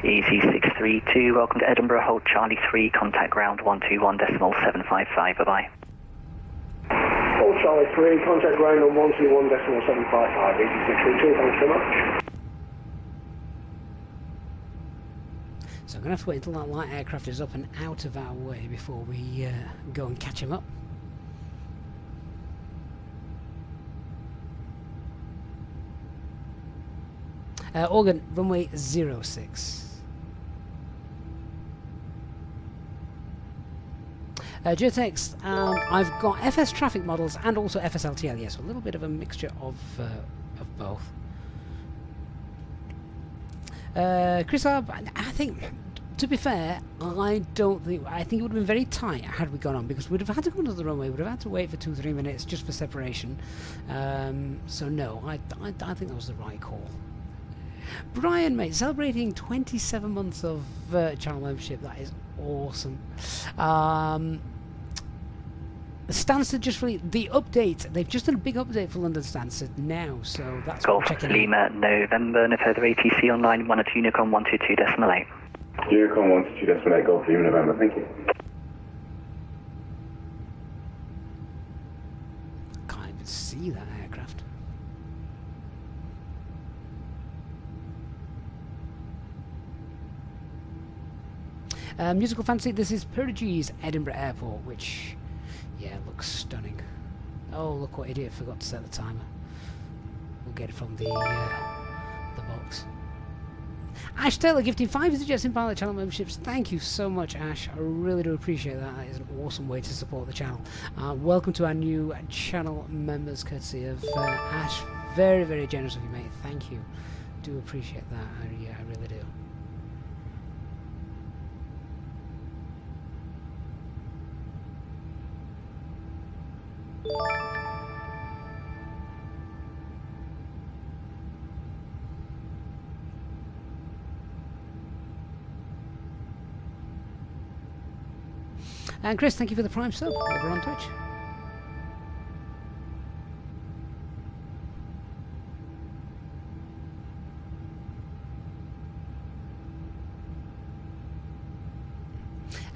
Easy 632, welcome to Edinburgh, hold Charlie 3, contact ground 121.755, bye-bye. Hold Charlie 3, contact ground on 121.755, Easy 632, thanks very much. So I'm going to have to wait until that light aircraft is up and out of our way before we go and catch him up. Organ, runway 06. Geotex, I've got FSTraffic models and also FSLTL, yes, a little bit of a mixture of both. Chris Arb, I think, to be fair, I think it would have been very tight had we gone on, because we'd have had to go onto the runway, we'd have had to wait for 2-3 minutes just for separation. So no, I think that was the right call. Brian, mate, celebrating 27 months of channel membership. That is awesome. Stansted just released the update. They've just done a big update for London Stansted now, so that's Golf what we're checking Lima out. November, no further ATC online, 1 at Unicom 122.8. Unicom 122.8, Golf Lima November, thank you. Can't even see that aircraft. Musical Fancy, this is Perugi's Edinburgh Airport, which, yeah, looks stunning. Oh, look what idiot forgot to set the timer. We'll get it from the box. Ash Taylor gifting 5 EasyJet in Pilot channel memberships. Thank you so much, Ash. I really do appreciate that. That is an awesome way to support the channel. Welcome to our new channel members, courtesy of Ash. Very, very generous of you, mate. Thank you. Do appreciate that. I really do. And Chris, thank you for the Prime sub over on Twitch.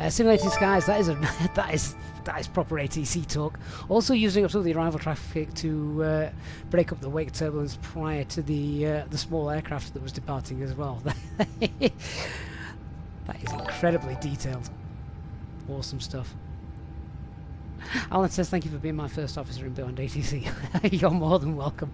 Simulated skies, that is proper ATC talk. Also using up some of the arrival traffic to break up the wake turbulence prior to the small aircraft that was departing as well. That is incredibly detailed. Awesome stuff. Alan says thank you for being my first officer in Beyond ATC. You're more than welcome.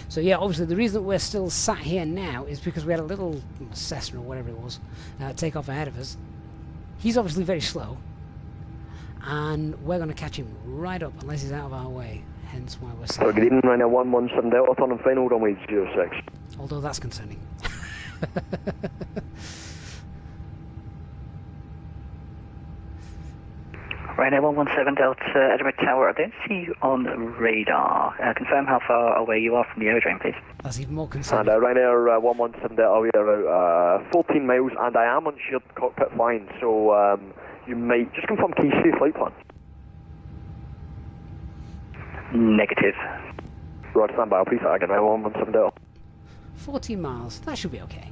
So yeah, obviously the reason that we're still sat here now is because we had a little Cessna or whatever it was take off ahead of us. He's obviously very slow, and we're going to catch him right up unless he's out of our way. Hence why we're sat Good evening, Ryanair 117 Delta on final runway 06. Although that's concerning. Ryanair 117 Delta, Edinburgh Tower, I don't see you on radar. Confirm how far away you are from the aerodrome, please. That's even more concerning. And Ryanair 117 Delta, we are about 14 miles, and I am on shared cockpit flying, so you might just confirm key safe flight plan. Negative. Right, stand by, I'll please again, Ryanair 117 Delta. 14 miles, that should be okay.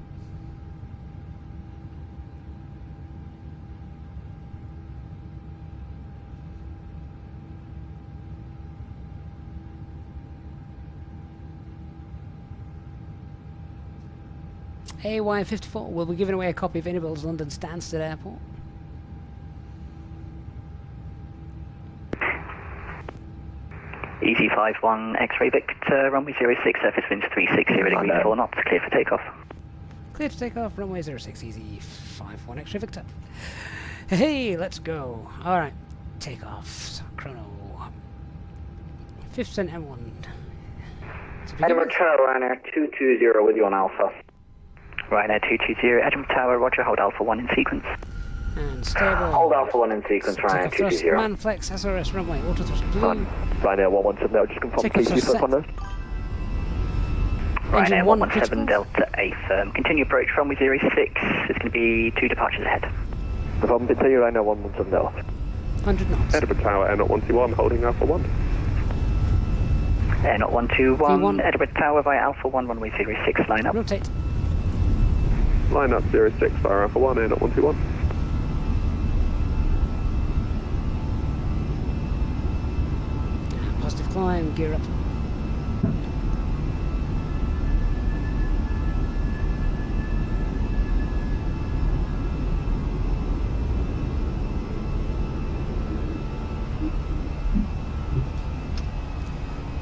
AY54 will be giving away a copy of IniBuilds London Stansted Airport. Easy 51 X-ray Victor, runway 06, surface winds 360 degrees 4 knots, clear for takeoff. Clear to take off, runway 06, easy 51 X-ray Victor. Hey, let's go. Alright, take off. So, chrono. 5% M1. Edinburgh Tower, Ryanair 220 with you on Alpha. Ryanair 220, Edinburgh Tower, roger, hold Alpha 1 in sequence. And stable. Hold Alpha 1 in sequence, Ryanair 220. Man flex, SRS runway, auto thrust blue. Ryanair 117 Delta, just confirm key safe flight plan now. Ryanair 117 Delta A firm. Continue approach runway 06. It's going to be 2 departures ahead. Confirm, continue Ryanair 117 Delta. 100 knots. Edinburgh Tower, Air 121, holding Alpha 1. Air 121, Edinburgh Tower via Alpha 1, runway 06, line up. Rotate. Line up 06 via Alpha 1, Air 121. Positive climb, gear up.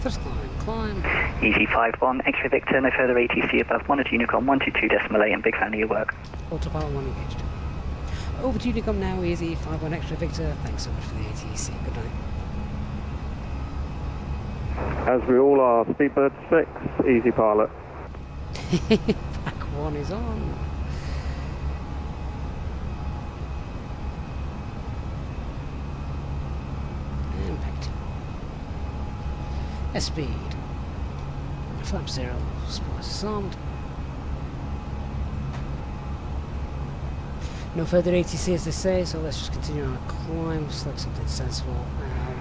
First climb. Easy 51, X-ray Victor, no further ATC above, monitor Unicom 122.8, and big fan of your work. Autopilot 1 engaged. Over to Unicom now, easy 51 X-ray Victor. Thanks so much for the ATC. Good night. As we all are, Speedbird 6, easy pilot. Back 1 is on. Impact. S-speed. Flap 0, spoilers disarmed. No further ATC as they say, so let's just continue our climb, select something sensible.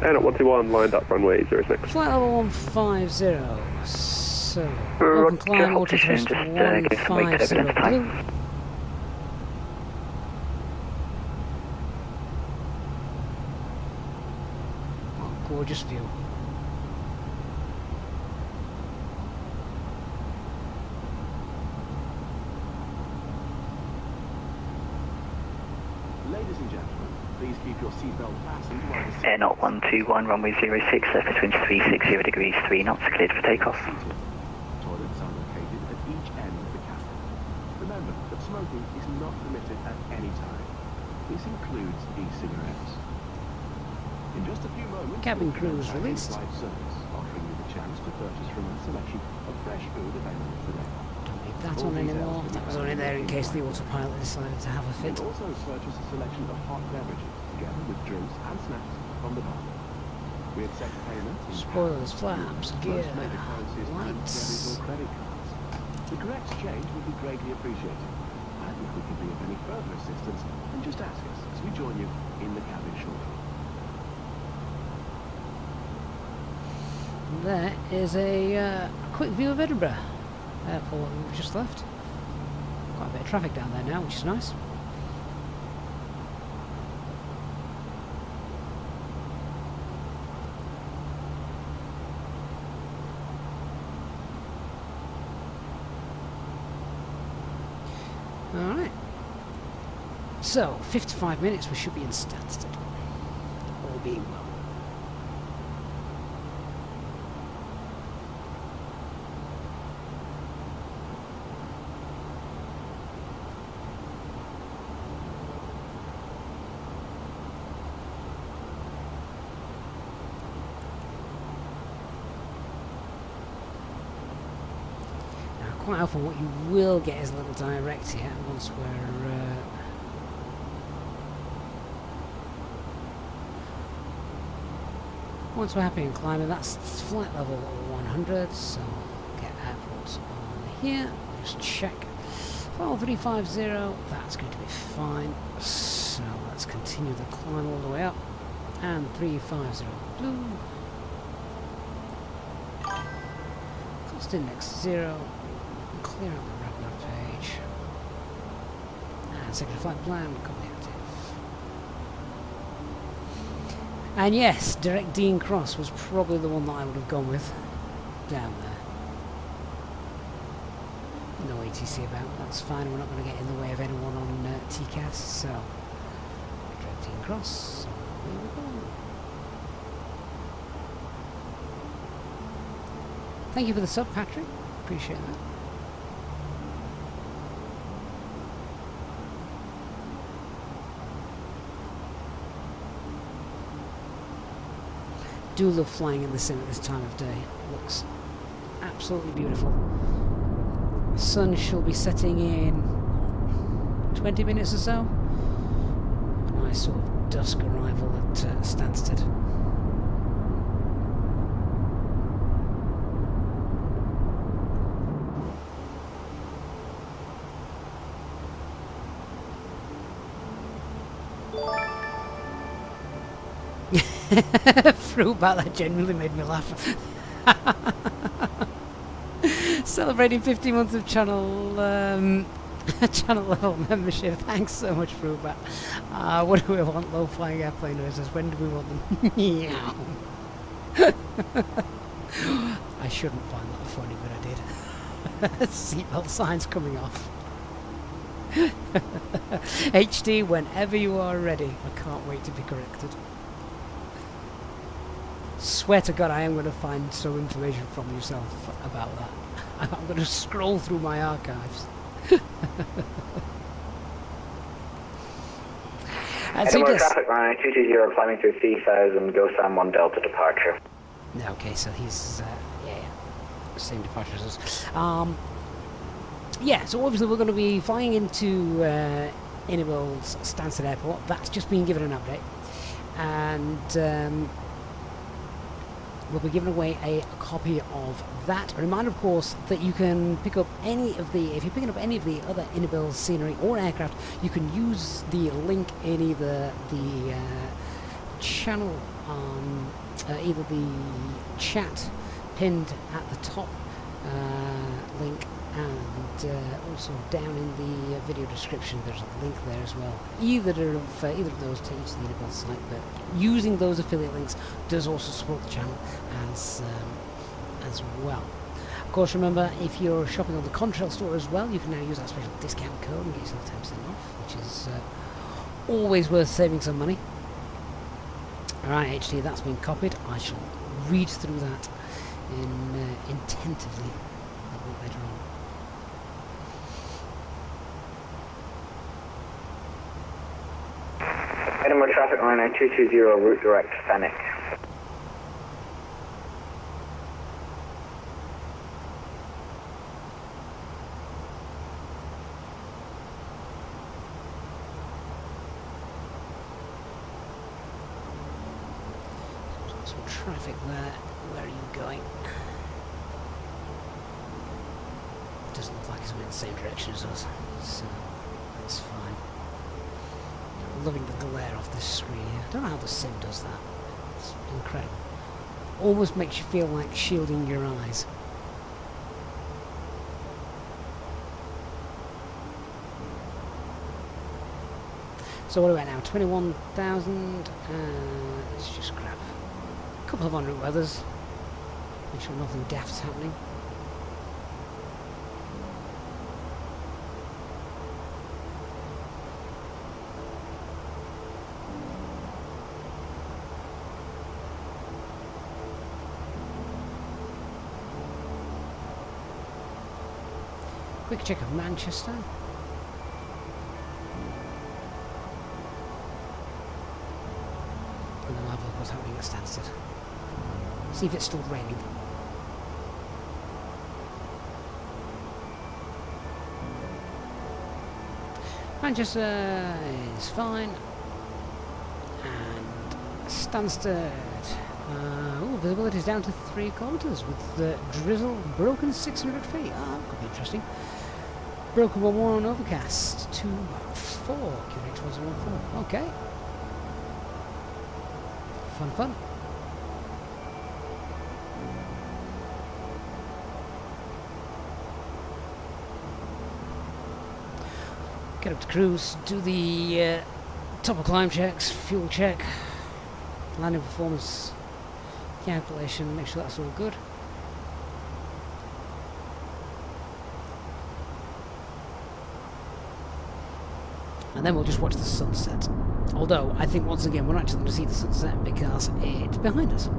Air 121, lined up runway 06. Flight level 150, so open climb, auto thrust 150 blue. Oh, gorgeous view. Ladies and gentlemen, please keep your seatbelt fastened while the Air 121, runway 06, surface winds 360 degrees 3 knots, cleared for takeoff. toilets are located at each end of the cabin. Remember that smoking is not permitted at any time. This includes e-cigarettes. In just a few moments, Cabin crews released. Flight service, offering you the chance to purchase from a selection of fresh food available today. Don't need that on anymore. That was only there in case the autopilot decided to have a fit. You can also purchase a selection of hot beverages together with drinks and snacks from the bar. We accept payments in Spoilers, cash, flaps, most gear, major currencies, and debit lights. or credit cards. The correct change would be greatly appreciated. And if we can be of any further assistance, then just ask us as we join you in the cabin shortly. There is a quick view of Edinburgh Airport we've just left. Quite a bit of traffic down there now, which is nice. Alright. So, 55 minutes we should be in Stansted. All being well. Quite often what you will get is a little direct here once we're happy in climbing. That's flight level 100, so get airports on here. I'll just check 5350, that's going to be fine. So let's continue the climb all the way up, and 350 blue, cost index 0. Clear out the Ragnar page. And second flight plan, copy active. And yes, direct Dean Cross was probably the one that I would have gone with down there. No ATC about, that's fine, we're not going to get in the way of anyone on TCAS, so direct Dean Cross, so there we go. Thank you for the sub, Patrick, appreciate that. Do love flying in the sim at this time of day. Looks absolutely beautiful. The sun shall be setting in 20 minutes or so. A nice sort of dusk arrival at Stansted. Fruit bat, that genuinely made me laugh. Celebrating 50 months of channel channel level membership. Thanks so much, Fruit bat. What do we want low flying airplane noises? When do we want them? Meow. I shouldn't find that funny, but I did. Seatbelt signs coming off. HD, whenever you are ready. I can't wait to be corrected. Swear to God, I am going to find some information from yourself about that. I'm going to scroll through my archives. Edinburgh traffic line 220 climbing through 3000, go Sam 1 Delta departure. Okay, so he's same departure as us. Yeah, so obviously we're going to be flying into IniBuilds Stansted Airport. That's just been given an update, and we'll be giving away a copy of that. A reminder, of course, that you can pick up any of the, if you're picking up any of the other IniBuilds scenery or aircraft, you can use the link in either the channel, either the chat pinned at the top link, and also down in the video description there's a link there as well. Either of those take you to the IniBuilds site, but using those affiliate links does also support the channel as well. Of course, remember, if you're shopping on the Contrail store as well, you can now use that special discount code and get yourself 10% off, which is always worth saving some money. Alright, HD, that's been copied. I shall read through that intentively a bit later on. Edinburgh traffic line 220, route direct Fenix. Some traffic there. Where are you going? Doesn't look like it's going in the same direction as us, so that's fine. Loving the glare off this screen here. I don't know how the sim does that. It's incredible. Almost makes you feel like shielding your eyes. So what are we at now? 21,000. Let's just grab a couple of en route weathers. Make sure nothing daft's happening. Quick check of Manchester. And then I'll have a look what's happening at Stansted. See if it's still raining. Manchester is fine. And Stansted. Visibility is down to 3 kilometres with drizzle broken 600 feet. Ah, that could be interesting. Broken 1 overcast 2-4 QH 1014. Okay. Fun. Get up to cruise, do the top of climb checks, fuel check, landing performance calculation, make sure that's all good. And then we'll just watch the sunset. Although, I think once again we're not actually going to see the sunset because it's behind us.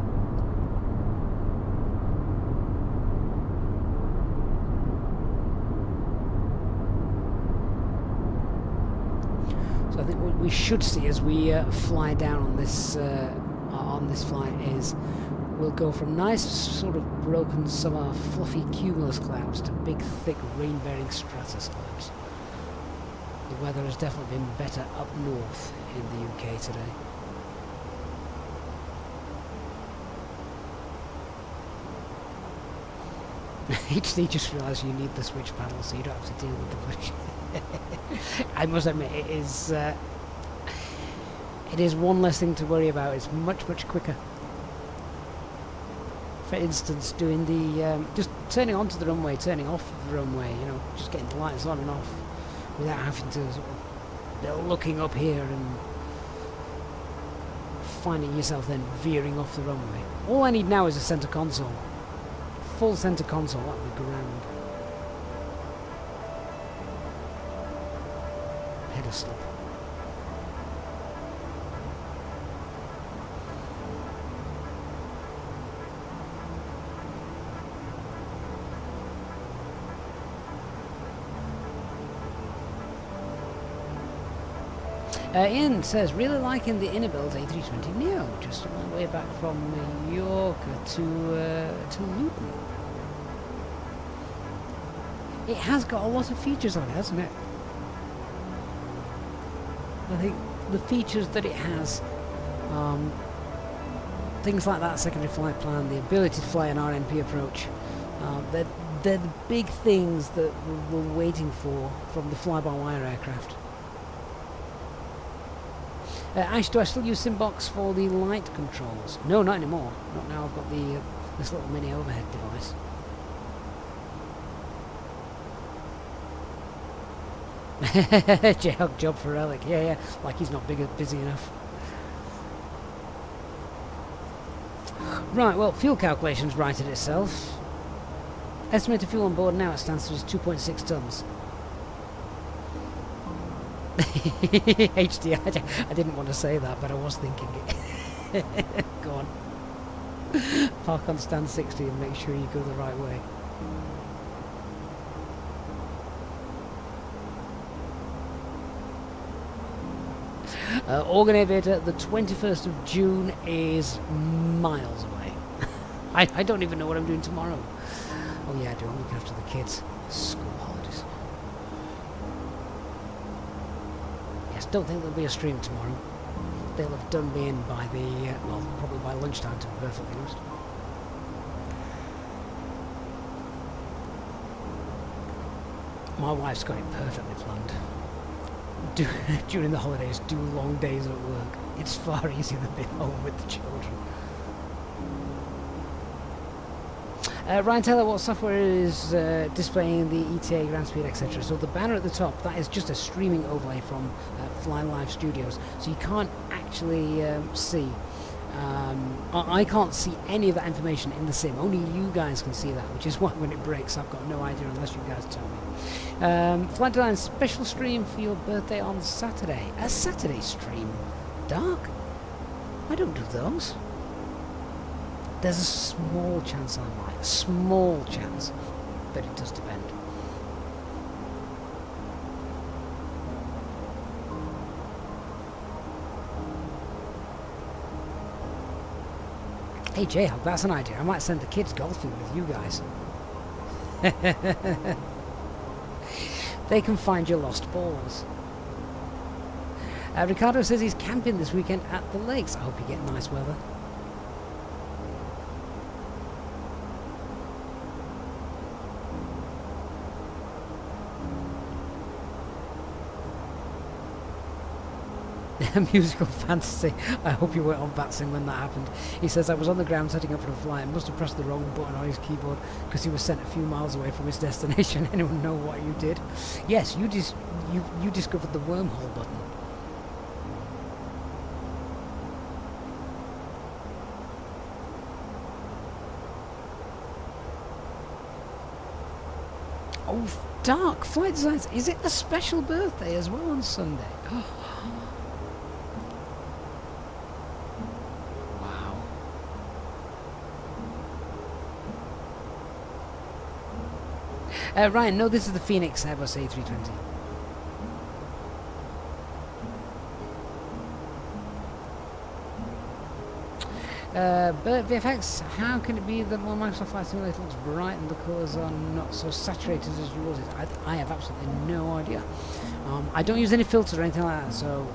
So I think what we should see as we fly down on this flight is we'll go from nice sort of broken summer fluffy cumulus clouds to big thick rain-bearing stratus clouds. The weather has definitely been better up north in the UK today. HD just realised you need the switch panel so you don't have to deal with the push. I must admit it is one less thing to worry about. It's much quicker. For instance, doing the just turning onto the runway, turning off the runway, you know, just getting the lights on and off without having to sort of looking up here and finding yourself then veering off the runway. All I need now is a centre console. Full centre console, that would be grand. Header stop. Ian says, really liking the IniBuilds A320 Neo, just on my way back from Mallorca to Luton. It has got a lot of features on it, hasn't it? I think the features that it has, things like that secondary flight plan, the ability to fly an RNP approach, they're the big things that we're waiting for from the fly-by-wire aircraft. Ash, do I still use Simbox for the light controls? No, not anymore. Not now I've got the this little mini overhead device. J-Hog job for Relic. Yeah, like he's not busy enough. Right, well, fuel calculations righted itself. Estimated fuel on board now at Stansted is 2.6 tonnes. HD, I didn't want to say that, but I was thinking it. Go on. Park on stand 60 and make sure you go the right way. Organ Aviator, the 21st of June is miles away. I don't even know what I'm doing tomorrow. Oh yeah, I do. I'm looking after the kids. School holidays. Don't think there'll be a stream tomorrow. They'll have done me in by the, well, probably by lunchtime to be perfectly honest. My wife's got it perfectly planned. During the holidays, do long days at work. It's far easier than being home with the children. Ryan Taylor, what software is displaying the ETA, ground speed, etc.? So the banner at the top, that is just a streaming overlay from Fly Live Studios. So you can't actually see. I can't see any of that information in the sim. Only you guys can see that, which is why when it breaks, I've got no idea unless you guys tell me. Flight Design special stream for your birthday on Saturday. A Saturday stream? Dark? I don't do those. There's a small chance I might. A small chance. But it does depend. Hey J-Hub, that's an idea. I might send the kids golfing with you guys. They can find your lost balls. Ricardo says he's camping this weekend at the lakes. I hope you get nice weather. Musical fantasy. I hope you weren't on VATSIM when that happened. He says, I was on the ground setting up for a flight and must have pressed the wrong button on his keyboard because he was sent a few miles away from his destination. Anyone know what you did? Yes, you discovered the wormhole button. Oh, Dark Flight Designs. Is it a special birthday as well on Sunday? Ryan, no, this is the Fenix A320. But VFX, how can it be that my Microsoft Flight Simulator looks bright and the colours are not so saturated as yours is? I have absolutely no idea. I don't use any filters or anything like that, so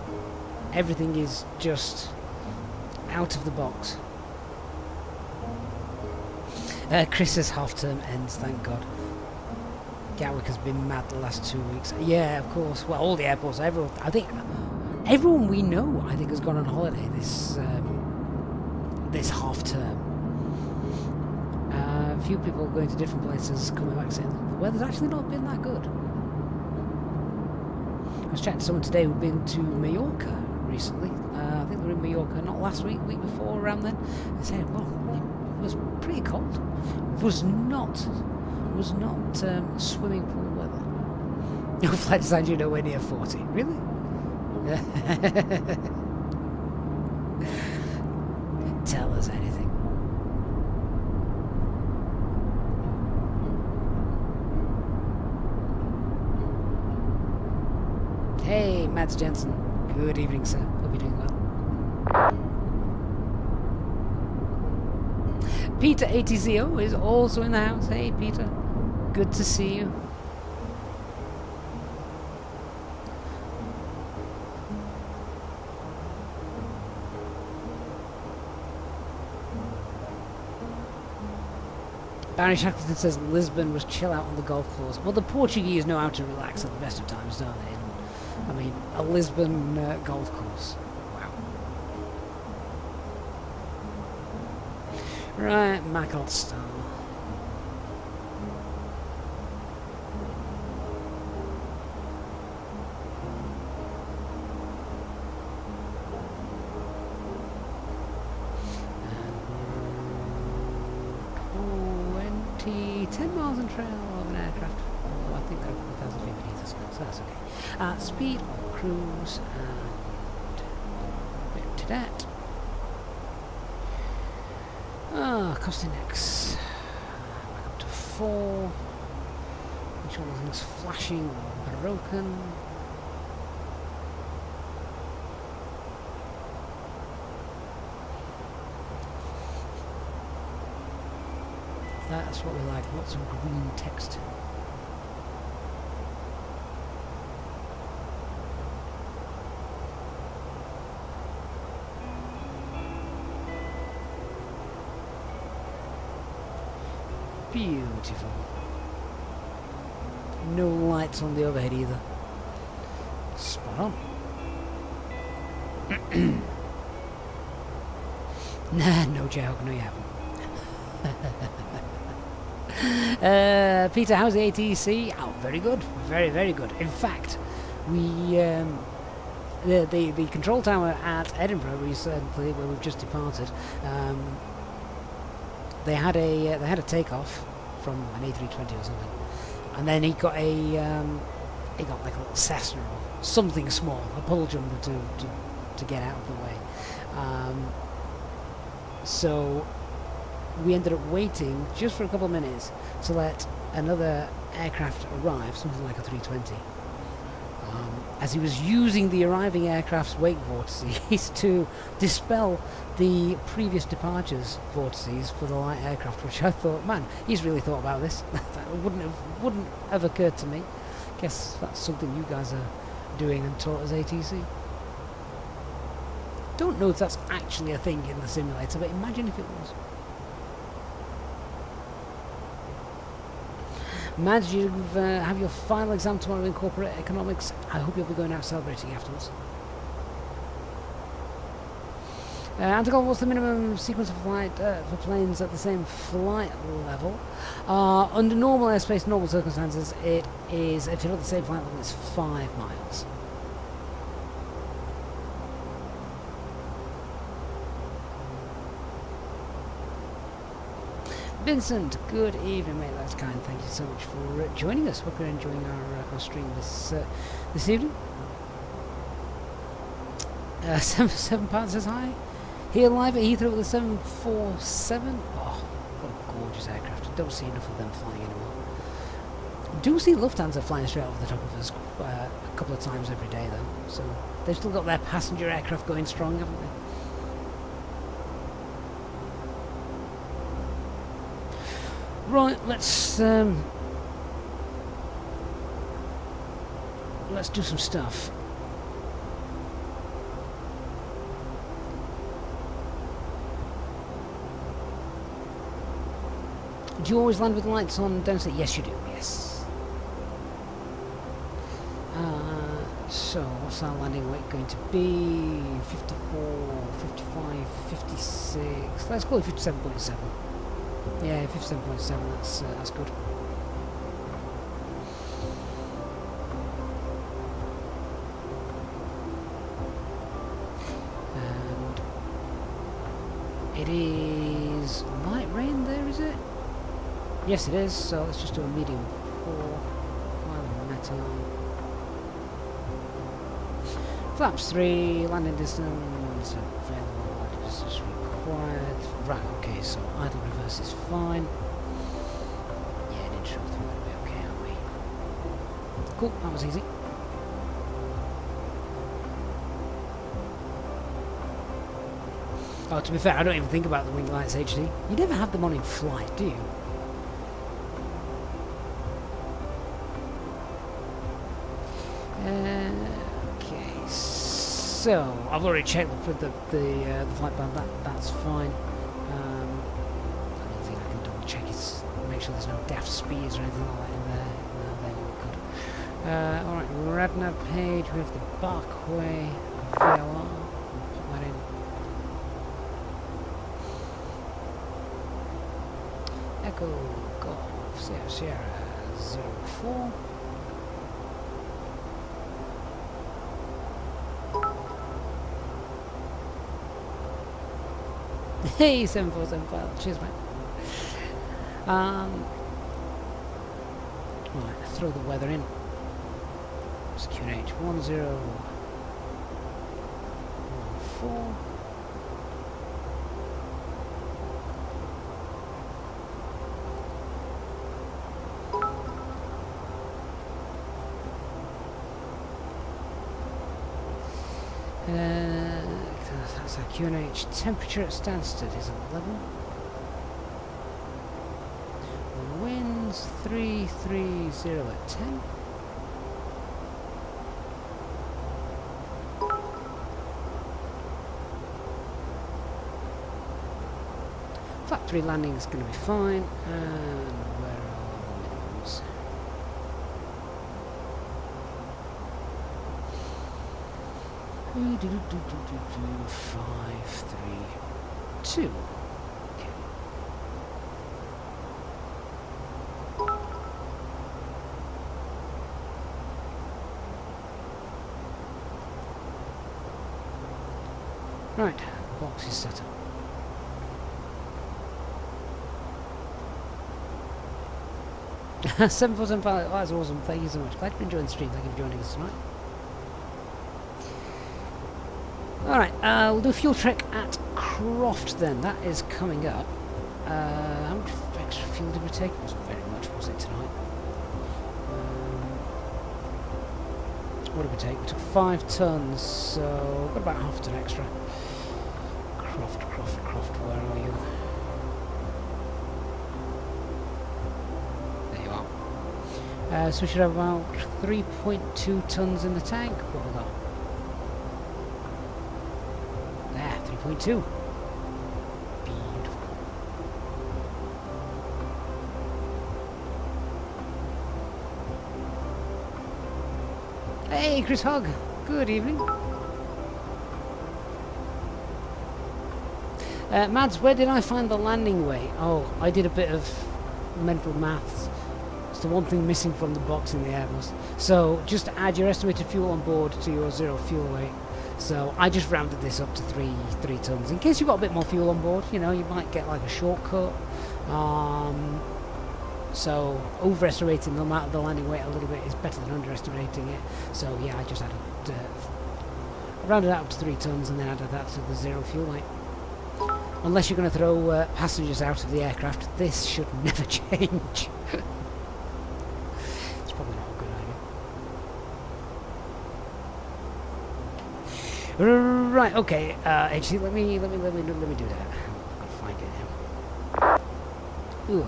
everything is just out of the box. Chris's half-term ends, thank God. Gatwick has been mad the last 2 weeks. Yeah, of course. Well, all the airports, everyone. I think everyone we know, I think, has gone on holiday this half term. A few people going to different places, coming back saying the weather's actually not been that good. I was chatting to someone today who'd been to Mallorca recently. I think they were in Mallorca not last week, week before, around then. They said, well, it was pretty cold. It was not swimming pool weather. Your flight design, you nowhere near 40. Really? Tell us anything. Hey, Mads Jensen. Good evening, sir. Hope you're doing well. Peter ATCO is also in the house. Hey, Peter. Good to see you. Barry Shackleton says Lisbon was chill out on the golf course. Well, the Portuguese know how to relax at the best of times, don't they? And, I mean, a Lisbon golf course. Wow. Right, Mackle Star. And 10 miles on trail of an aircraft. Oh, I think they're a couple of thousand feet beneath us, so that's okay. Speed on cruise and bit to that. Cost index. Back up to 4. Make sure nothing's flashing or broken. That's what we like, lots of green text. Beautiful. No lights on the overhead either. Spot on. Nah, no joke, no you haven't. Peter, how's the ATC? Oh, very good, very, very good. In fact, we the control tower at Edinburgh recently, where we've just departed, they had a takeoff from an A320 or something, and then he got like a little Cessna or something small, a pull jumper to get out of the way. So we ended up waiting just for a couple of minutes to let another aircraft arrive, something like a 320. As he was using the arriving aircraft's wake vortices to dispel the previous departures vortices for the light aircraft, which I thought, man, he's really thought about this. That wouldn't have occurred to me. Guess that's something you guys are doing and taught as ATC. Don't know if that's actually a thing in the simulator, but imagine if it was. Madge, you have your final exam tomorrow in corporate economics. I hope you'll be going out celebrating afterwards. Antigone, what's the minimum sequence of flight for planes at the same flight level? Under normal airspace, normal circumstances, it is, if you're at the same flight level, it's 5 miles. Vincent, good evening, mate. That's kind. Thank you so much for joining us. Hope you're enjoying our stream this evening. 7 Parts says hi. Here live at Heathrow with the 747. Oh, what a gorgeous aircraft. Don't see enough of them flying anymore. Do see Lufthansa flying straight over the top of us a couple of times every day, though. So they've still got their passenger aircraft going strong, haven't they? Right, let's do some stuff. Do you always land with lights on downstairs? Yes, you do. Yes. So, what's our landing weight going to be? 54, 55, 56. Let's call it 57.7. Yeah, 57.7, that's good. And it is light rain there, is it? Yes, it is, so let's just do a medium pour. Metal. Flaps 3, landing distance, available landing distance required. Right, okay, so idle reverse is fine. Yeah, an inch or 3 will be okay, aren't we? Cool, that was easy. Oh, to be fair, I don't even think about the wing lights HD. You never have them on in flight, do you? Okay, so I've already checked with the flight band. That's fine. I don't think I can double check it. Make sure there's no daft speeds or anything like that in there. No, they're all good. All right, Radnav page. We have the Barkway VLR. Put that in. Echo Golf Sierra 04. Hey, 7475. Cheers, mate. Right, throw the weather in. It's QNH 1014. That's our QNH. Temperature at Stansted is 11. Winds 330 at 10. Flat 3 landing is going to be fine. And where are the minimums? 532. Okay. Right, box is set up. Seven four seven five. That's awesome. Thank you so much. Glad you're enjoying the stream. Thank you for joining us tonight. All right, we'll do a fuel trek at Croft then. That is coming up. How much extra fuel did we take? It wasn't very much, was it tonight? What did we take? We took 5 tons, so we've got about half a ton extra. Croft, where are you? There you are. So we should have about 3.2 tons in the tank. What have we got? There, 3.2. Beautiful. Hey, Chris Hogg. Good evening. Mads, where did I find the landing way? Oh, I did a bit of mental maths. It's the one thing missing from the box in the Airbus. So just add your estimated fuel on board to your zero fuel weight. So I just rounded this up to 3 tons. In case you've got a bit more fuel on board, you know, you might get like a shortcut. So overestimating the landing weight a little bit is better than underestimating it. So yeah, I just added, rounded that up to 3 tons and then added that to the zero fuel weight. Unless you're going to throw passengers out of the aircraft, this should never change. It's probably not a good idea. Right, okay, HC, let me do that. I've got to find it now. Ooh.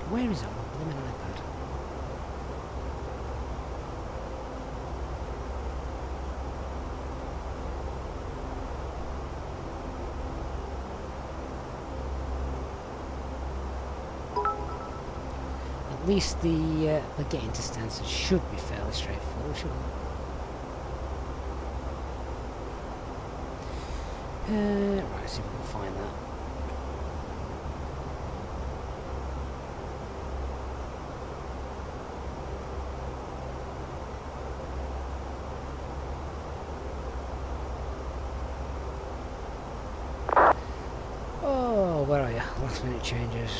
Where is that one? Blooming iPad. At least the getting to Stansted should be fairly straightforward, shouldn't it? Right, let's see if we can find that. Where are you? Last minute changes.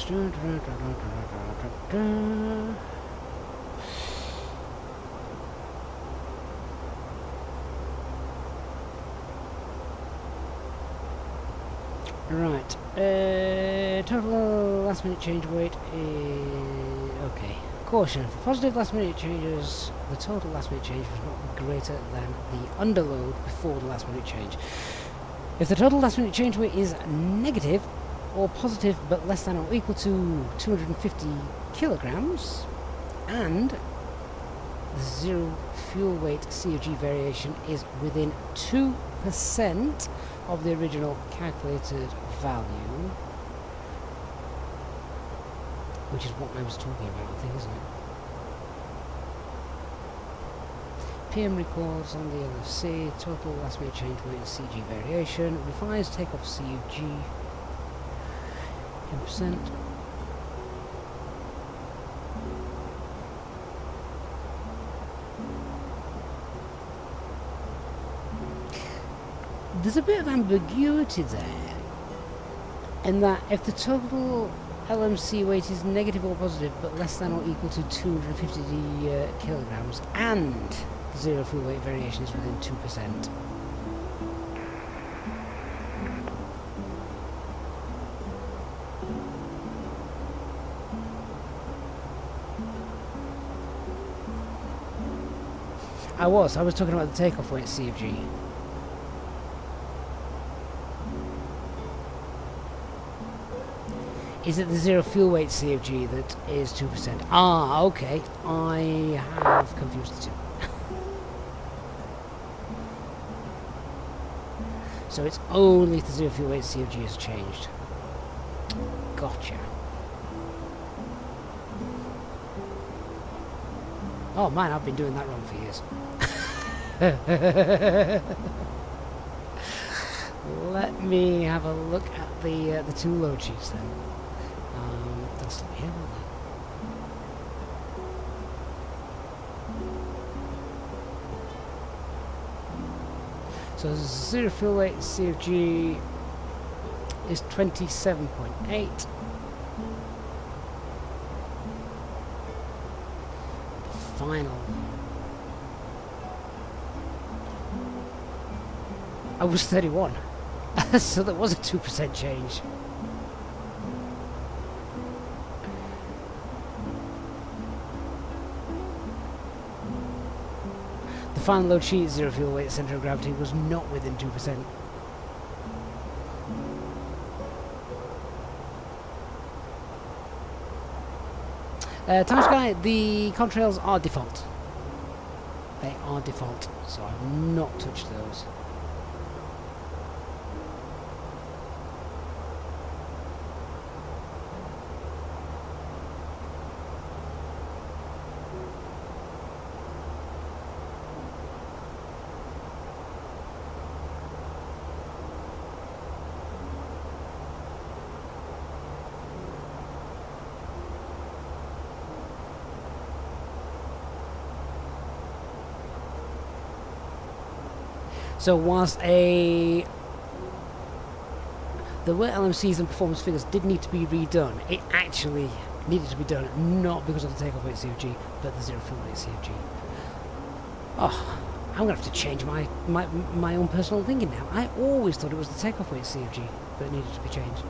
Right. Total last minute change weight is okay. Caution: for positive last minute changes, the total last minute change was not greater than the underload before the last minute change. If the total last minute change weight is negative or positive but less than or equal to 250 kilograms and the zero fuel weight COG variation is within 2% of the original calculated value, which is what I was talking about, I think, isn't it? PM records on the LFC, total last minute change weight and CG variation, revised takeoff CUG 10%. There's a bit of ambiguity there, in that if the total LMC weight is negative or positive but less than or equal to 250 kilograms and zero fuel weight variation is within 2%. I was talking about the takeoff weight CFG. Is it the zero fuel weight CFG that is 2%? Ah, okay. I have confused the two. So it's only if the zero fuel weight CFG has changed. Gotcha. Oh man, I've been doing that wrong for years. Let me have a look at the two load sheets then. They'll still be here, won't they? So zero fuel weight CFG is 27.8. Final. I was 31. So there was a 2% change. The final load sheet, zero fuel weight, centre of gravity was not within 2%. Time Sky, the contrails are default. They are default, so I've not touched those. So whilst there were LMCs and performance figures did need to be redone, it actually needed to be done not because of the takeoff weight CFG, but the zero fuel weight CFG. Oh, I'm gonna have to change my own personal thinking now. I always thought it was the takeoff weight CFG that needed to be changed.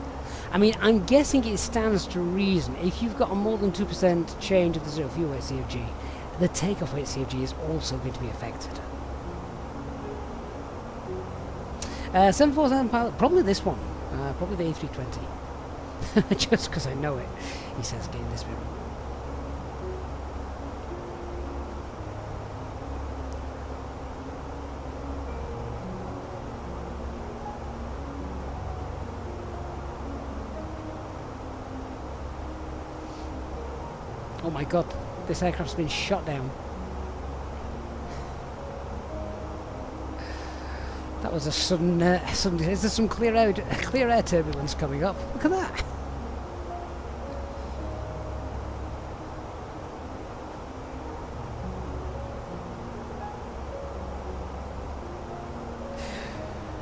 I mean, I'm guessing it stands to reason. If you've got a more than 2% change of the zero fuel weight CFG, the takeoff weight CFG is also going to be affected. 747 pilot, probably this one, probably the A320. Just because I know it, he says, getting this bit wrong. Oh my god, this aircraft's been shot down. That was a sudden, is there some clear air turbulence coming up? Look at that!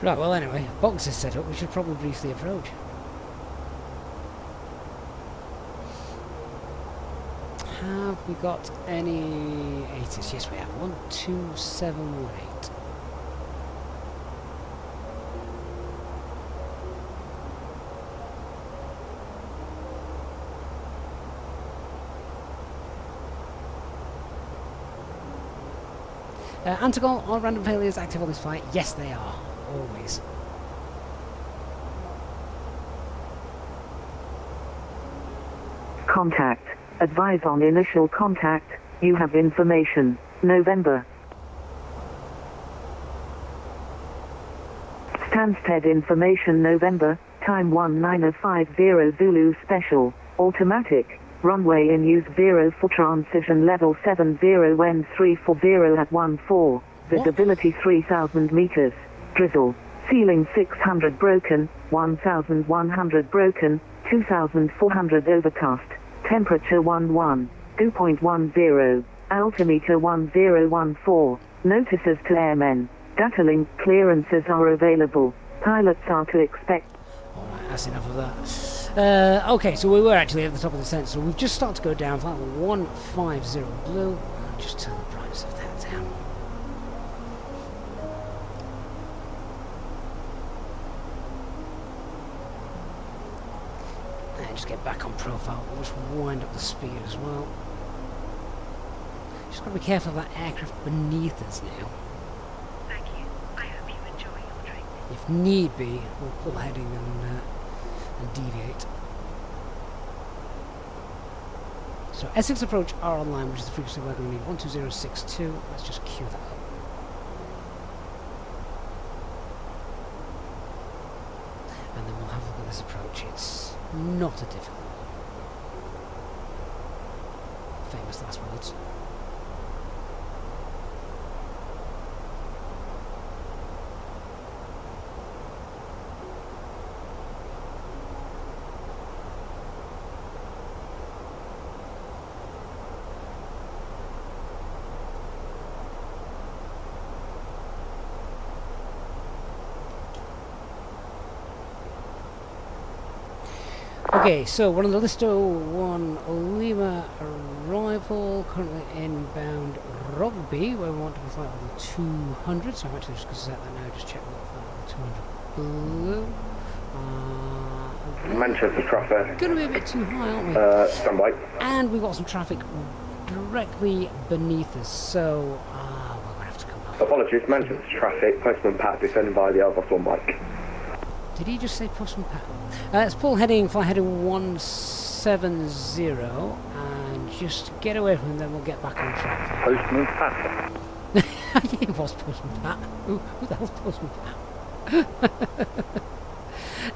Right, well anyway, box is set up, we should probably brief the approach. Have we got any 80s? Yes we have, 12718. Antigol, are random failures active on this flight? Yes, they are. Always. Contact. Advise on initial contact. You have information. November. Stansted information November. Time 1950 Zulu Special. Automatic. Runway in use 0 for transition level 70 when 340 at 14. Visibility 3,000 meters. Drizzle. Ceiling 600 broken, 1,100 broken, 2,400 overcast. Temperature 2.10. Altimeter 1014. Notices to airmen. Data link clearances are available. Pilots are to expect. Alright, that's enough of that. Okay, so we were actually at the top of the descent, so we've just started to go down. Flight 150 blue. I'll just turn the brightness of that down. And just get back on profile. We'll just wind up the speed as well. Just got to be careful of that aircraft beneath us now. Thank you. I hope you enjoy your trip. If need be, we'll pull heading and deviate. So Essex approach R online, which is the frequency we're going to need, 12062. Let's just queue that up. approach. It's not a difficult one. Famous last words. Okay, so we're on the Listo 1 Lima arrival, currently inbound Rugby, where we want to be flight level 200, so I'm actually just going to set that now, just check that flight level 200 blue. Manchester traffic. Going to be a bit too high, aren't we? Stand by. And we've got some traffic directly beneath us, so we're going to have to come back. Apologies, Manchester traffic, Postman Pat descending by the Elbow one bike. Did he just say Postman Pat? Let's pull heading, fly heading 170, and just get away from him, then we'll get back on track. Postman Pat. Yeah, it was Postman Pat. Who the hell's Postman Pat?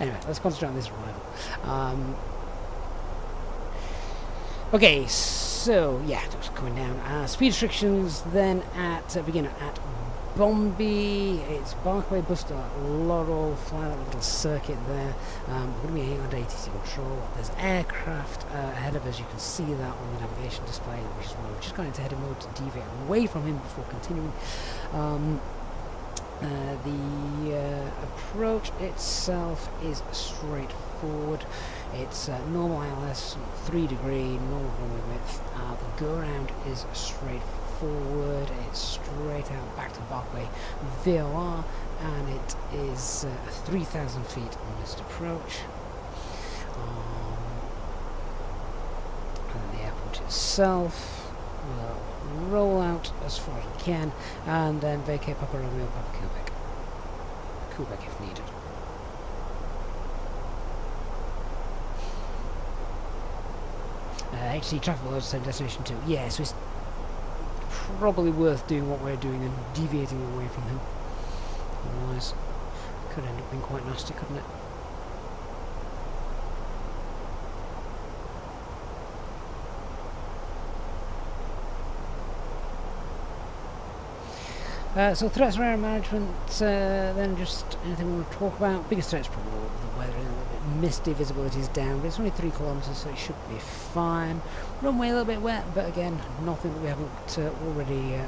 Anyway, let's concentrate on this arrival. Okay, so yeah, just coming down. Speed restrictions then at begin at Bombay. It's Barkway, Buster, Laurel, fly that little circuit there. We're going to be aiming on ATC control. There's aircraft ahead of us. You can see that on the navigation display, which is why we've just gone into heading mode to deviate away from him before continuing. The approach itself is straightforward. It's normal ILS, 3 degree, normal runway width. The go around is straightforward. It's straight out back to Barkway VOR, and it is 3,000 feet on this approach. And the airport itself will roll out as far as we can, and then vacate Papa Romeo, Papa Quebec if needed. Actually, traffic will same destination too. Yeah, so it's probably worth doing what we're doing and deviating away from him. Otherwise, it could end up being quite nasty, couldn't it? So threats around management, then just anything we want to talk about. Biggest threats probably the weather, a little bit misty, visibility is down, but it's only 3 kilometres, so it should be fine. Runway a little bit wet, but again, nothing that we haven't already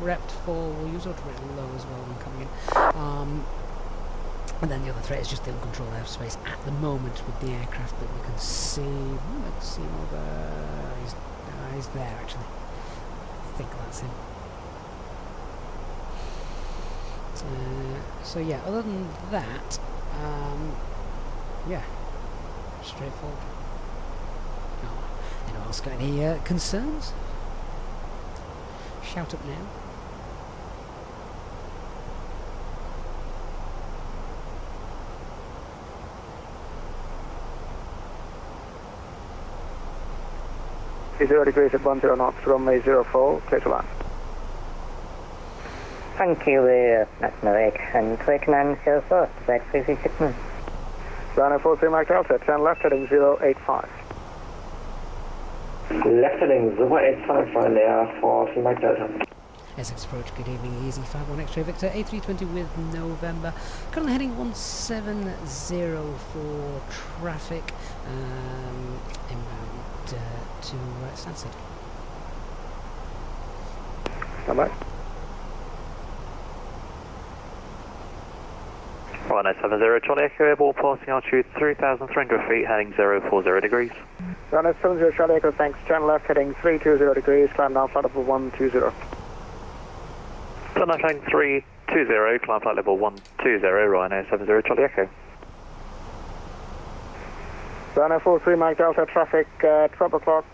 prepped for. We'll use automatic low as well when coming in. And then the other threat is just the uncontrolled airspace at the moment with the aircraft that we can see. Let's see over. He's there actually. I think that's him. So yeah, other than that, yeah, straightforward. Oh, anyone else got any concerns? Shout up now. Is 0 degrees at 10 knots, runway 04, clear to land. Thank you, National and 2904, back 36 minutes. Runway 43 Mike Delta, turn left heading 085. Left heading 085, find the 43 Mike Delta. Essex approach, good evening, Easy 51 X-ray Victor, A320 with November. Currently heading 170 for traffic, inbound to Stansted. Stand by. 1070 Charlie Echo Airborne, passing altitude 3,300 feet, heading 040 degrees. Runway 70 Charlie Echo, thanks, turn left heading 320 degrees, climb down flight level 120. Turn left heading 320, climb flight level 120, Ryanair 70 Charlie Echo. Runway 43 Mike Delta, traffic 12 o'clock,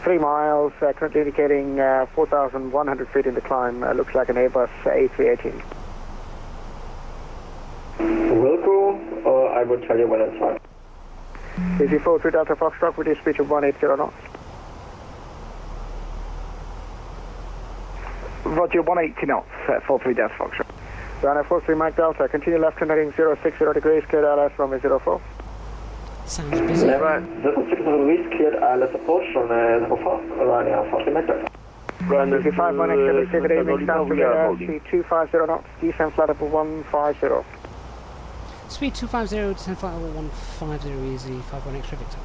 3 miles, currently indicating 4,100 feet in the climb, looks like an Airbus A318. Will go, or I will tell you when it's fine. Easy 43 Delta Foxtrot with your speed of 180 knots. Roger, 180 knots, 43 Delta Foxtrot. Runway 43 Mike Delta, continue left turn heading 060 degrees, clear LS runway 04. Sounds busy. Right, 06 Louise, cleared ILS approach from Alpha, running Alpha 3 Magdalene. Run 51 extra, good evening, Stansted Radar, speed 250 knots, descend flight level 150. Speed 250, descend flight level 150, easy, 51 extra Victor.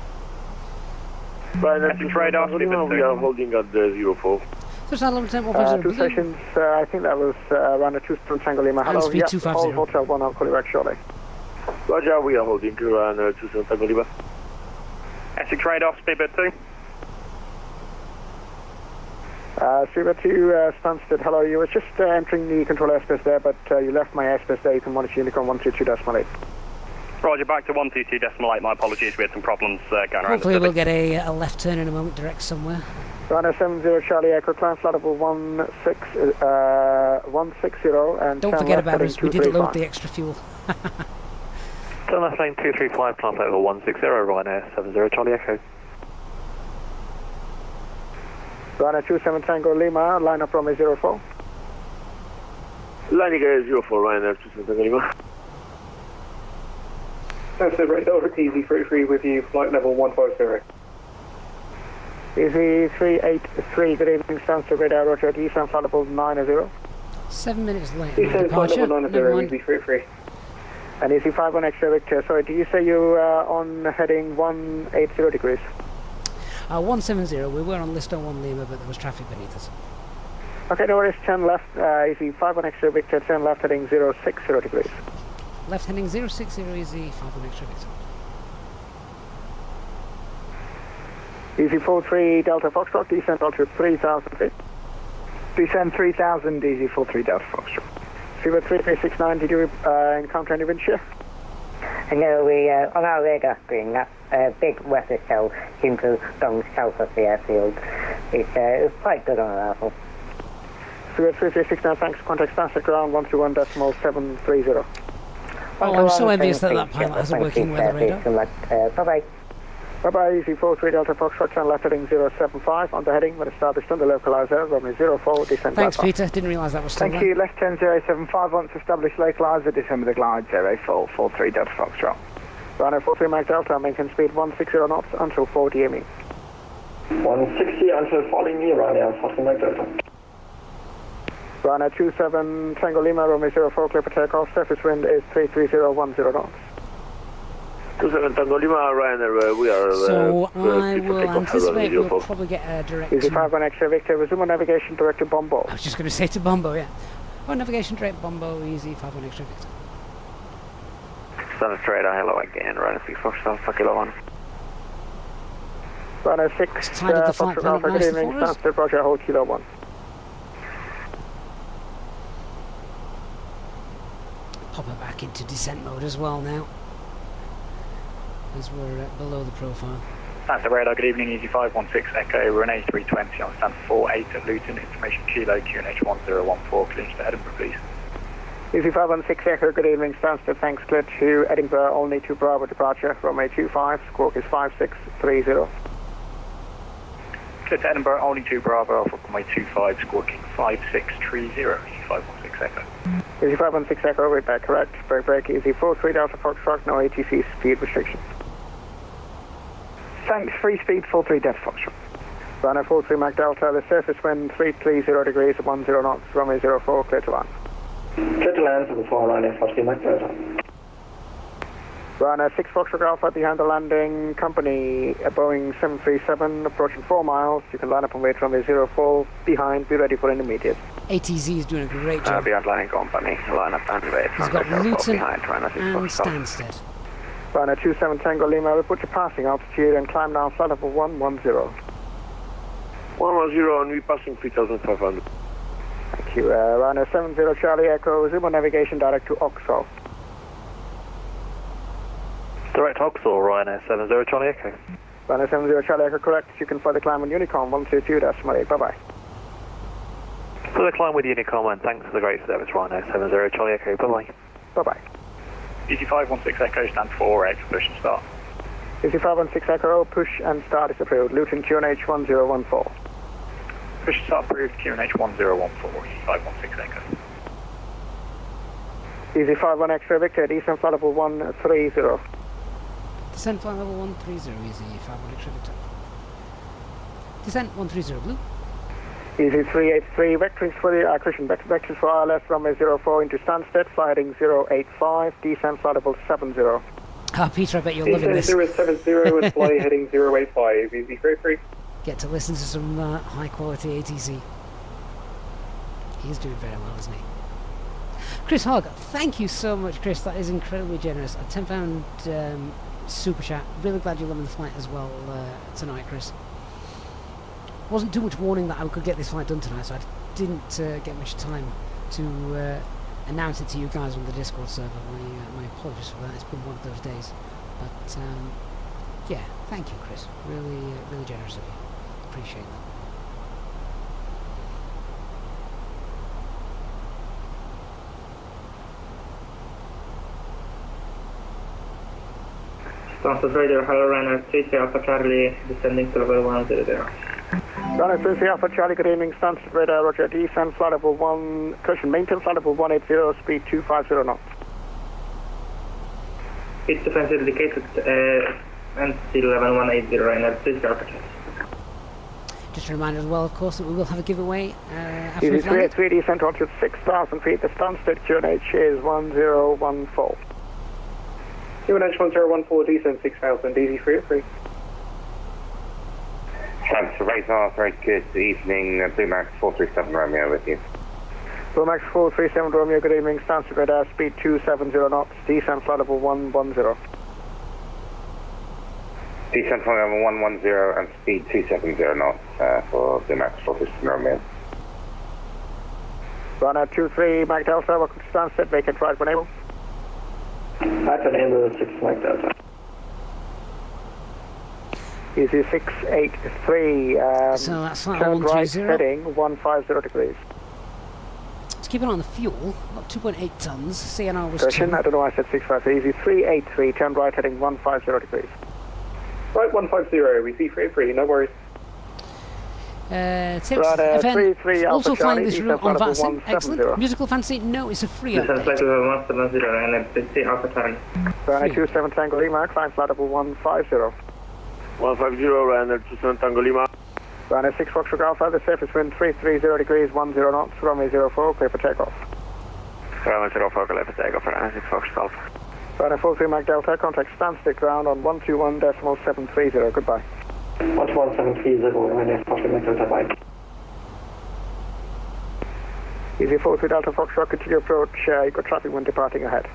Right, radar, we are holding at the 04. So London Temple 150. 2 sessions, I think that was around a 2 Tango Lima. Hello, speed yeah, 250. hold Hotel 1, I'll call you back shortly. Roger, we are holding around 2 Tango Lima. Essex radar, speedbird 2. Speedbird 2, Stansted, hello, you were just entering the control airspace there, but you left my airspace there, you can monitor Unicron 122.8. Roger, back to 122.8, my apologies, we had some problems going around. Hopefully we'll get a left turn in a moment, direct somewhere. Runner 70 Charlie Echo, climb flight level 160 and don't forget about us, we did load the extra fuel. Left lane 235, climb flight level 160, Ryanair 70 Charlie Echo. Runner 27 Tango Lima, line up runway 04. Landing area 04, Ryanair 27 Tango Lima. Stansted radar, Easy33 with you, flight level 150. Easy 383, good evening, Stansted radar, Roger, descend flight level 90. 7 minutes late. Descend flight level 90, Easy33. And Easy 51 extra Victor, sorry, do you say you are on heading 180 degrees? 170, we were on Listo 1 Lima, but there was traffic beneath us. Okay, no worries, 10 left, Easy 51 extra Victor, 10 left heading 060 degrees. Left heading 060, easy, 51 extra Victor. Easy 43 Delta Foxtrot, descend altitude 3,000 feet. Descend 3,000, Easy 43 Delta Foxtrot. Fever 3369, did you encounter any wind shear? No, we, on our radar screen, that big weather cell seemed to come south of the airfield. It's quite good on arrival. Fever 3369, thanks, contact Stansted ground 121.730. Oh, I'm so envious that that pilot has a working weather radar. Bye-bye. Bye-bye, Easy 43 Delta Foxtrot, turn left heading 075, on the heading, when established on the localizer, runway 04, descend. Thanks, Peter, didn't realise that was still Thank there. you, left 10.075, once established localizer, descend with the glide 04, 43 Delta Foxtrot. Runway 43 Mike Delta, maintain speed 160 knots until 4 DME. 160 until 4 DME, runway 43 Mike Delta. Runway 27 Tango Lima, runway 04, clear for takeoff, surface wind is 33010 knots. 27 Tango Lima, Ryanair, we are... So I will anticipate we'll probably get a direct... Easy 51 extra Victor, resume on navigation direct to Bombo. I was just going to say to Bombo, yeah. Oh, navigation direct Bombo, easy, 51 extra Victor. Stansted radar, hello again, Ryanair 6 Foxtrot, Kilo 1. Runway 6, Foxtrot Alpha, good evening, Stansted, Roger, hold Kilo 1. Pop her back into descent mode as well now, as we're below the profile. Stansted radar, good evening, Easy 516 Echo, we're an A320 on stand 48 at Luton, information Kilo, QNH 1014, clearance to Edinburgh, please. Easy 516 Echo, good evening, Stansted, thanks, clear to Edinburgh, only to Bravo departure, runway 25, squawk is 5630. Clear to Edinburgh, only to Bravo, Alpha runway 25, squawking 5630, Easy 516 Echo. Easy 516 Echo, right back, correct, break, Easy 43 Delta Foxtrot, no ATC speed restrictions. Thanks, free speed 43 Delta Foxtrot. Runway 43 Mach Delta, the surface wind 330 degrees at 10 knots, runway 04, clear to land. Clear to land for the 4 Ryanair 43 Mach Delta. Runway 6 Foxtrot Alpha behind the landing, company a Boeing 737 approaching 4 miles, you can line up and wait runway 04, behind, be ready for intermediate. ATZ is doing a great job. Behind landing company, line up and wait. He's got Luton and Stansted. Runway 27 Tango Lima, report your passing altitude and climb down flight level 110. 110 and we passing 3,500. Thank you. Runway 70 Charlie Echo, resume on navigation direct to Oxford. Direct Oxford, Ryanair 70 Charlie Echo. Runway 70 Charlie Echo, correct. You can further climb on Unicron 122.8. Bye-bye. Further climb with Unicom and thanks for the great service, Ryanair 70 Charlie Echo. Bye-bye. Bye-bye. Easy 516 Echo, stand 48, push and start. Easy 516 Echo, push and start is approved. Luton QNH 1014. Push and start approved, QNH 1014, Easy 516 Echo. Easy 51 Extra Victor, descent flight level 130. Descent flight level 130, easy 51 extra Victor. Descent 130 blue. Easy 383, vectors for the accretion, vectors for ILS runway 04 into Stansted, fly heading 085, descent flight level 70. Ah, Peter, I bet you're loving this. 070 and fly heading 085, easy 33. Get to listen to some high quality ATC. He's doing very well, isn't he? Chris Hogg, thank you so much, Chris. That is incredibly generous. A £10 super chat. Really glad you're loving the flight as well tonight, Chris. Wasn't too much warning that I could get this flight done tonight, so I didn't get much time to announce it to you guys on the Discord server. My apologies for that. It's been one of those days. But yeah, thank you, Chris. Really, really generous of you. Appreciate that. Stansted Radio, hello Runner 33 Alpha Charlie, descending to level 100. Runner 33 Alpha Charlie, good evening, Stansted Radio, roger, descent flight level 1, cushion, maintain flight level 180, speed 250 knots. Speed defense indicated, and still 11180, Runner 33 Alpha Charlie. Just a reminder as well, of course, that we will have a giveaway after Easy we've landed. 383, descent altitude 6,000 feet, the Stansted QNH is 1014. QNH 1014, descent 6000, easy 303. Stansted Radar, very good evening, Blue Max 437 Romeo with you. Blue Max 437 Romeo, good evening, Stansted Radar, speed 270 knots, descent flight level 110. Descent flight level 110 and speed 270 knots for Blue Max 437 Romeo. Runner 23, Mike Delta, welcome to Stansted, vacant right when able. That's an Amber 6 Mike Delta. Easy 683, so that's like turn right 130. heading 150 degrees. Let's keep it on the fuel. Got 2.8 tons. CNR was Cushion, 2. I don't know why I said 65, easy 383, turn right heading 150 degrees. Right 150, we see 383, no worries. Tips, Right, event, 33 also Alpha flying Charlie, this route on descent VATSIM. level Excellent. Musical fancy? No, it's a free Descent update. flight level 170, Runner 33 Alpha Charlie. Runner 27 Tango Lima, climb flight level 150. 150, runner 27 Tango Lima. Runner 6 Foxtrot Alpha, the surface wind 330 degrees, 10 knots, runway 04, clear for takeoff. Runway 04, clear for takeoff, runner 6 Foxtrot Alpha. Runner 43 Mike Delta, contact Stansted ground on 121.730, goodbye. 11730, Runner 43 Mike Delta, bye. Easy 43 Delta Foxtrot, continue approach, you've got traffic when departing ahead.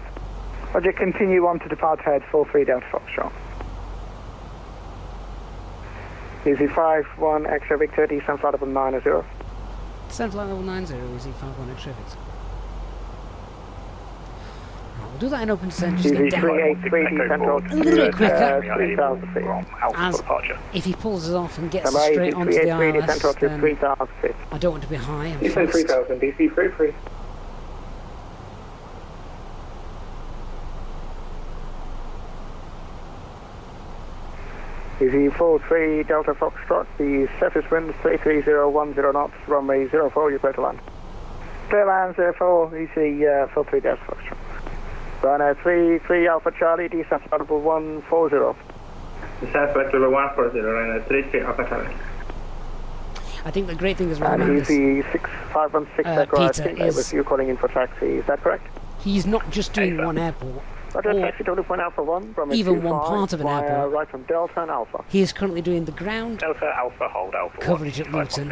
Roger, continue on to depart ahead, 43 Delta Foxtrot. Easy 51 extra Victor, descent flight level 90. Descent flight level 90, easy 51 extra Victor. We'll do that in open descent, just Easy get down 383, descent a little bit quicker. 3,000 feet. As if he pulls us off and gets Number straight onto the 383, descent ILS, altitude then 3,000 feet. I don't want to be high and Descent fast. 3000, DC 33. Easy 43 Delta Foxtrot, the surface wind 33010 knots, runway 04, you're clear to land. Clear land 04, easy 43 Delta Foxtrot. Runner 33 Alpha Charlie, descent flight level 140. Descent flight level 140, Runner 33 Alpha Charlie. I think the great thing is about And this, easy 6516 Echo, I Peter, think that was is you calling in for taxi, is that correct? he's not just doing one airport, Roger, or taxi total point Alpha 1, runway even 25, one part of an via airport. right from Delta and Alpha. He is currently doing the ground Delta Alpha, hold Alpha coverage at Luton,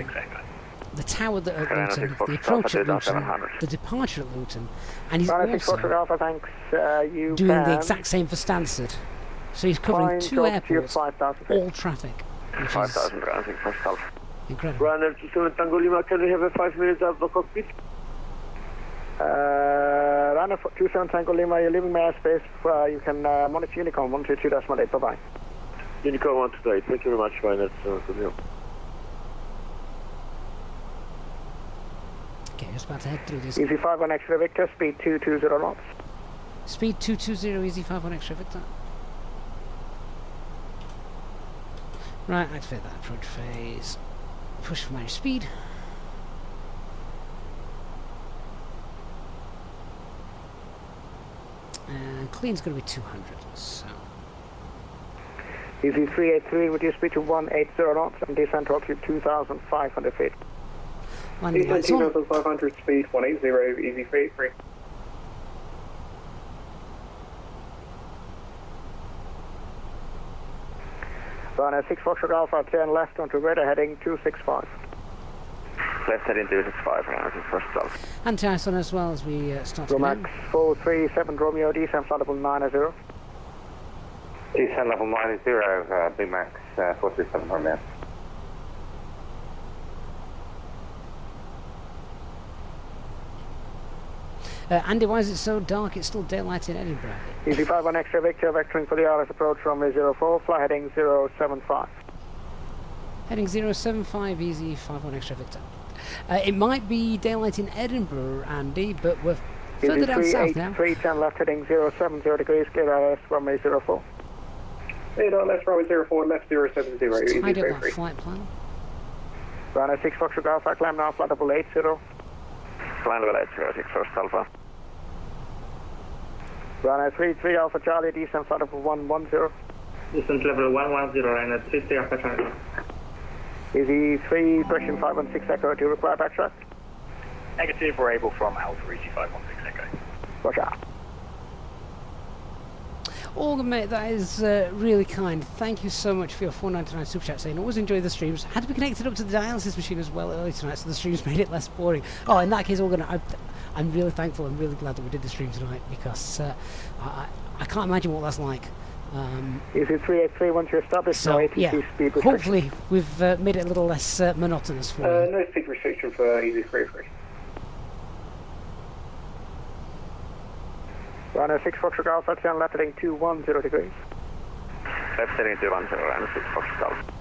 the tower at Luton, the approach at Luton, the departure at Luton, and he's Runner 6 also Alpha, thanks, you doing the can exact same for Stansted. So he's covering climb 2 to altitude airports, 5,000 feet. all traffic, which is 5,000, runner 6 Foxtrot Alpha. incredible. Runner 27 Tango Lima, can we have a 5 minutes out of the cockpit? Runner 27 Tango Lima, you're leaving my airspace. You can monitor Unicorn 122.8. Bye bye. Unicorn 128, thank you very much, Runner. Okay, just about to head through this. Easy 51 extra Victor, speed 220 knots. Speed 220, easy 51 extra Victor. Right, activate that approach phase. Push for managed speed. And clean's going to be 200, so Easy 383, reduce speed to 180 knots and descent altitude 2,500 feet. Descent 2,500, speed 180, easy 383. Runway 6 Foxtrot Alpha, turn left onto radar heading 265. Left heading 265, right, first stop. Anti-ice on as well as we start. Romax 437 Romeo, descent flight level 90. Descent level 90, Bmax 437 Romeo. Andy, why is it so dark? It's still daylight in Edinburgh. Easy 51 extra Victor, vectoring for the RS approach runway 04, fly heading 075. Heading 075, easy 51 extra Victor. It might be daylight in Edinburgh, Andy, but we're further down south now. 310 left heading 070 degrees, clear RS runway 04. Clear left runway 04, left 070, easy Tied up 33. that flight plan. Runway 6 Foxtrot Alpha, climb now, flight level 80. Flying level 80, 6 first Alpha. Runway 33 Alpha Charlie, descent flight level 110. Descent level 110, runway 33 Alpha Charlie. Easy 3, correction 516 Echo, do you require backtrack? Negative, we're able from Alpha, Easy 516 Echo. Roger. Oh, mate, that is really kind. Thank you so much for your $4.99 super chat saying always enjoy the streams. Had to be connected up to the dialysis machine as well early tonight, so the streams made it less boring. Oh, in that case, I'm really thankful. I'm really glad that we did the stream tonight because I can't imagine what that's like. Easy 383, once you establish So, no ATC yeah, speed restriction. hopefully we've made it a little less monotonous for you. No speed restriction for easy 33. Runway 6 Foxtrot Alpha, turn left heading 210 degrees. Left heading 210, runway 6 Foxtrot Alpha.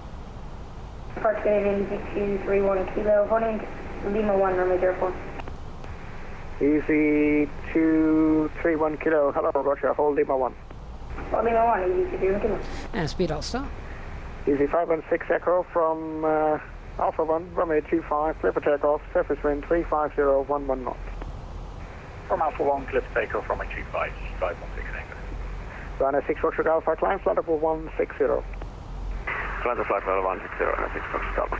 Park Canadian 231 Kilo, holding Lima 1, runway 04. Easy 231 Kilo, hello, Roger, hold Lima 1. Oh, Lima 1, easy 231 Kilo. And speed I'll start. Easy 516 Echo from Alpha 1, runway 25, clear for takeoff, surface wind 35011 knots. From Alpha 1, clear to takeoff, runway 25, 516 Echo. Runway 6 Foxtrot Alpha, climb flight level 160. Climb to flight level 160, runway 6 Foxtrot Alpha.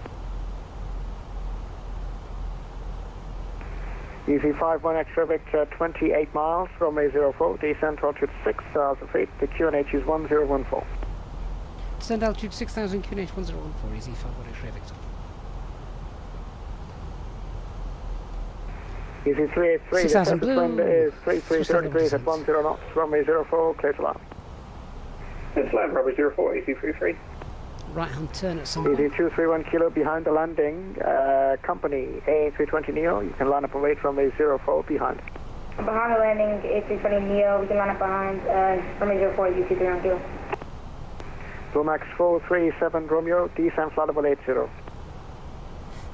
Easy 51 extra Victor, 28 miles, runway 04, descent altitude 6,000 feet, the QNH is 1014. Descent altitude 6,000, QNH 1014, easy 51 extra Victor. Easy 383, the 6,000 surface blue. wind is 330 degrees at 10 knots, runway 04, clear to land. It's land runway 04, easy 33. Right hand turn at some Easy point. 231 Kilo behind the landing, company A320 Neo, you can line up and wait runway 04 behind. Behind the landing, A320 Neo, we can line up behind runway 04, easy 231 Kilo. Romax 437 Romeo, descent flight level 80.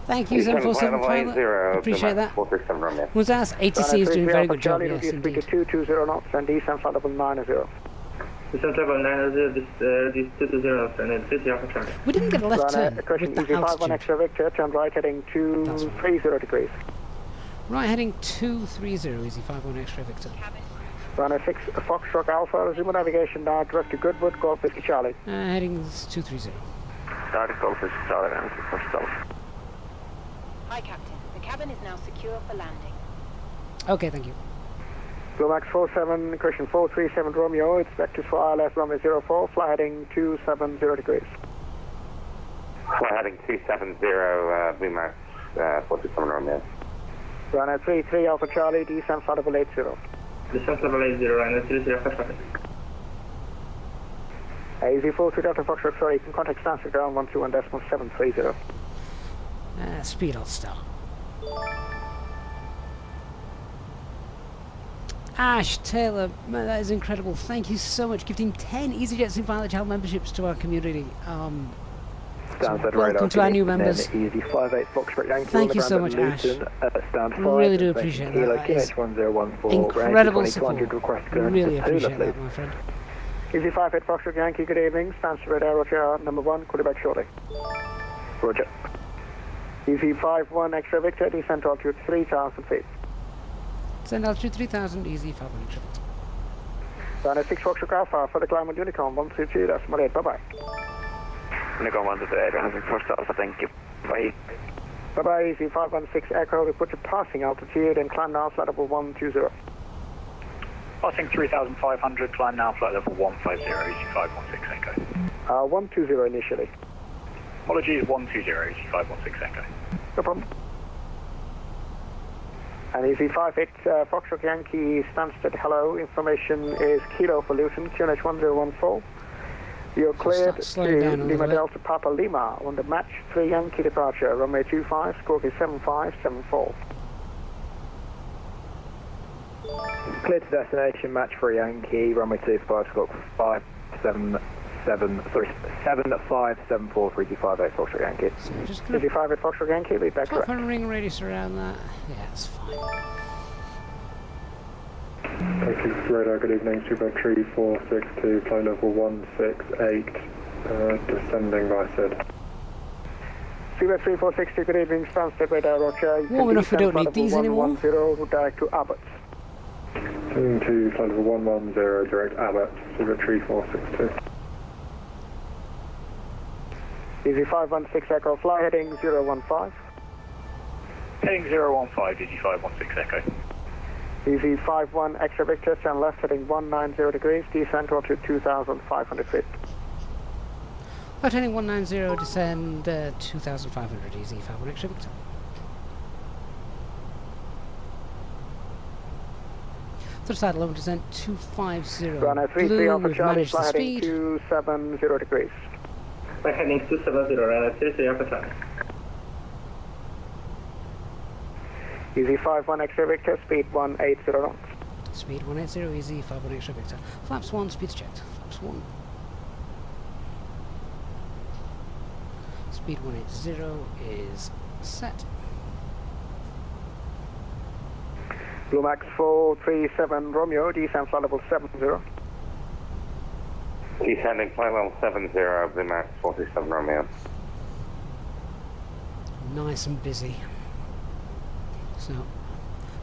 Thank you, 747 pilot. Appreciate that. 467 Romeo. Was asked, ATC is doing a very good job, Charlie, yes, reduce speed to indeed. 220 knots and descent flight level 90. Descent level 90, this 220 knots, and 30 Alpha Charlie. We didn't get a left turn Correction, with that Easy 51 altitude. extra Victor, turn right heading 230 degrees. Right heading 230, easy 51 extra Victor. Runway 6 Foxtrot Alpha, resume navigation now, direct to Goodwood, Golf 50 Charlie. Headings 230. Direct Golf 50 Charlie, runway 6 Foxtrot Alpha. Hi, Captain. The cabin is now secure for landing. Okay, thank you. Romax 47, correction 437 Romeo, it's vectors for ILS runway 04, fly heading 270 degrees. Fly heading 270, Bmax 467 Romeo. Runway 33 Alpha Charlie, descent flight level 80. Descent level 80, runway 33 Alpha Charlie. Easy 43 Delta Foxtrot, sorry, you can contact Stansted ground 121.730. Speed I'll start. Ash Taylor, man, that is incredible. Thank you so much, gifting 10 Easyjet Superpilot Child memberships to our community. Welcome to our new members. Easy 58 Foxtrot Yankee. Thank you so much, Ash. Stand 5. Really do appreciate that. That is incredible support. Really appreciate that, my friend. Easy 58 Foxtrot Yankee, good evening. Stansted Radar, Roger, number 1, call you back shortly. Roger. Easy 51 extra Victor, descent altitude 3,000 feet. Descent altitude 3,000, easy 51 extra Victor. Runway 6 Foxtrot Alpha for the climb with Unicorn 122, that's my 8, bye-bye. Unicorn 128, runway 6 Foxtrot Alpha, thank you. Bye. Bye-bye, Easy 516 Echo, report your passing altitude and climb now, flight level 120. Passing 3,500, climb now, flight level 150, Easy 516 Echo. 120 initially. Apologies, 120, Easy 516 Echo. No problem. And Easy 58 Foxtrot Yankee Stansted, hello, information is Kilo for Luton, QNH 1014. You're cleared to Lima Delta Papa Lima on the match 3 Yankee departure, runway 25, squawk is 7574. Clear to destination, match 3 Yankee, runway 25, squawk 7574, 3G58 Foxtrot Yankee. So just 3G58 Foxtrot Yankee, lead back correct. Top and ring radius around that. Yeah, that's fine. Thank you, radar, good evening, Super 3462, flight level 168, descending by SID. Super 3462, good evening, Stansted radar, Roger. Warm enough, we don't need these anymore. 110, direct to Abbott. Turning to flight level 110, direct Abbott, Super 3462. Easy 516 Echo, fly heading 015. Heading 015, Easy 516 Echo. Easy 51 Extra Victor, turn left heading 190 degrees, descend to altitude 2,500 feet. Flight heading 190, descend 2,500, Easy 51 Extra Victor. Third side low descent 250. Runway 33 Alpha Charlie, fly heading 270 degrees. Fly heading 270, runway 33 Alpha Charlie. Easy 51 Extra Victor, speed 180 knots. Speed 180, Easy 51 Extra Victor. Flaps 1, speed's checked. Flaps 1. Speed 180 is set. Blue Max 437 Romeo, descend flight level 70. Descending flight level 70, Blue Max 437 Romeo. Nice and busy. So,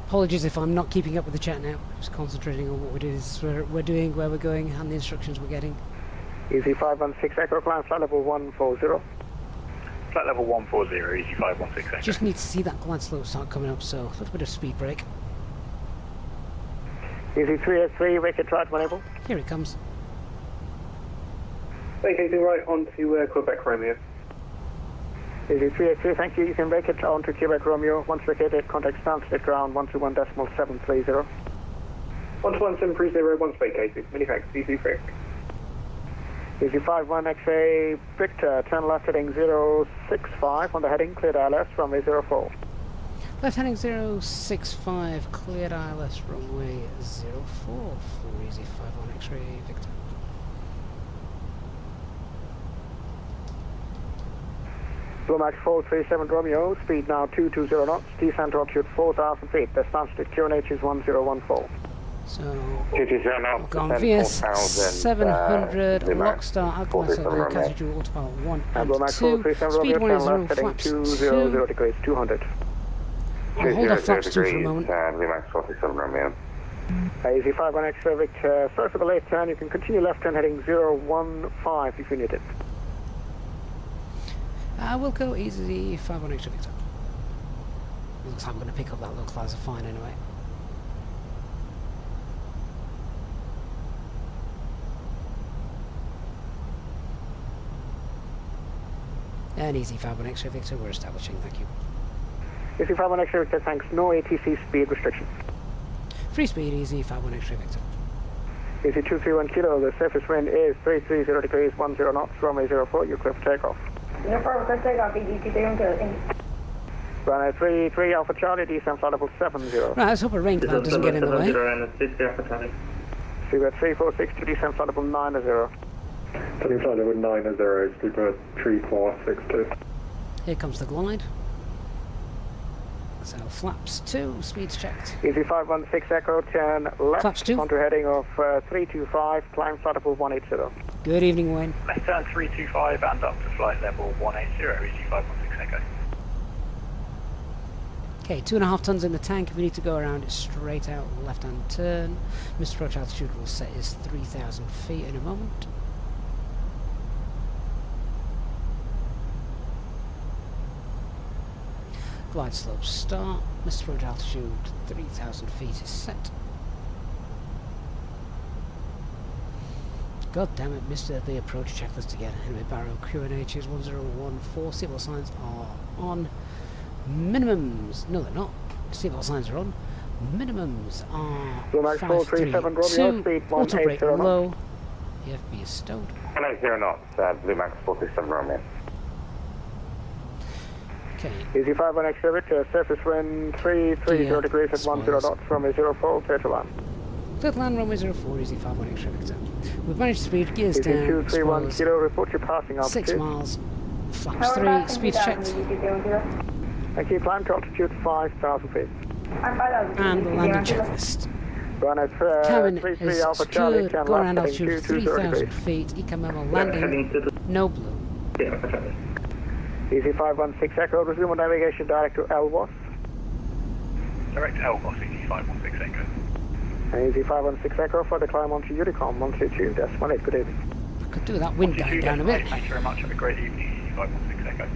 apologies if I'm not keeping up with the chat now. Just concentrating on what we're doing, where we're going, and the instructions we're getting. Easy 516 Echo, climb flight level 140. Flight level 140, Easy 516 Echo. Just need to see that glide slope start coming up, so a little bit of speed brake. Easy 383, vacate right when able. Here it comes. Vacating right onto Quebec Romeo. Easy 383, thank you. You can vacate onto Quebec Romeo. Once vacated, contact Stansted ground 121.730. 121.730, once vacated. Many thanks, Easy Frick. Easy 51 XA Victor, turn left heading 065 on the heading, cleared ILS, runway 04. Left heading 065, cleared ILS, runway 04 for Easy 51 X-ray Victor. Blue Max 437 Romeo, speed now 220 knots, descent to altitude 4,000 feet. The Stansted QNH is 1014. So, 220 knots, gone VS 700, Lockstar, Alcohol, Cassie Autopilot 1 and 2, speed 180, flaps 2, degrees, 200. I'll hold off flaps 2 for a moment. Blue Max 437 Romeo. Easy 51 X-ray Victor, sorry for the late turn, you can continue left turn heading 015 if you need it. We'll go Easy 51 Extra Victor. Looks like I'm going to pick up that little class of fine anyway. And Easy 51 Extra Victor, we're establishing, thank you. Easy 51 Extra Victor, thanks, no ATC speed restriction. Free speed, Easy 51 Extra Victor. Easy 231 Kilo, the surface wind is 330 degrees, 10 knots, runway 04, you're clear for takeoff. No problem, clear takeoff, Easy 231 Kilo, thank you. Runway 33 Alpha Charlie, descent flight level 70. Right, let's hope a rain cloud doesn't get in the way. Super 3462, descent flight level 90. Turning flight level 90, Super 3462. Here comes the glide. So flaps 2, speeds checked. Easy 516 Echo, turn left. Flaps 2. Onto heading of 325, climb flight level 180. Good evening, Wayne. Left turn 325 and up to flight level 180, Easy 516 Echo. Okay, 2.5 tons in the tank. If we need to go around it straight out, left-hand turn. Mr. Approach altitude will set is 3,000 feet in a moment. Glide slope start. Mr. Approach altitude 3,000 feet is set. God damn it, Mr. The approach checklist again. Anyway, Barrow QNH is 1014. Seatbelt signs are on. Minimums, no they're not. Seatbelt signs are on. Minimums are 532. Auto brake low. EFB is stowed. 180 knots, Blue Max 437 Romeo. Okay. Easy 51 extra Victor, surface wind 330 degrees at 10 knots, runway 04, clear to land. Clear to land, runway 04, easy 51 extra Victor. We've managed to speed, gears easy down. 231 kilo, report your passing altitude. 6 miles, flaps 3, speed checked. And keep climb to altitude 5,000 feet. And the landing checklist. Runway Cabin 33 Alpha is Charlie, secured, go around altitude 3,000 feet, ECAM landing, no blue. Easy 516 Echo, resume navigation direct to Elwas. Direct to Elwas, Easy 516 Echo. And Easy 516 Echo for the climb onto Unicom, 122.18, good evening. I could do that wind dying down a bit. Thank you very much, have a great evening, Easy 516 Echo.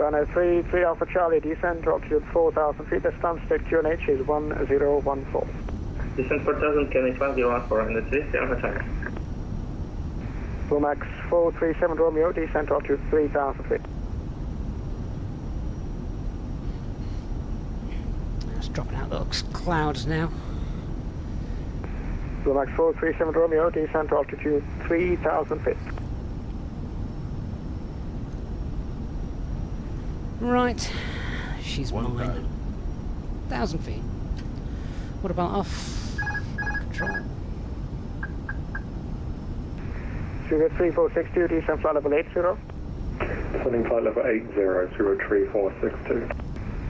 Runway 33 Alpha Charlie, descend to altitude 4,000 feet, the Stansted QNH is 1014. Descent 4,000, QNH 1014, and the 3 Alpha Charlie. Blue Max 437 Romeo, descent to altitude 3,000 feet. It's dropping out those clouds now. Blue Max 437 Romeo, descent to altitude 3,000 feet. Right, she's mine. 1,000 feet. What about off control? Sugar 3462, descent flight level 80. Sending flight level 80, 03462.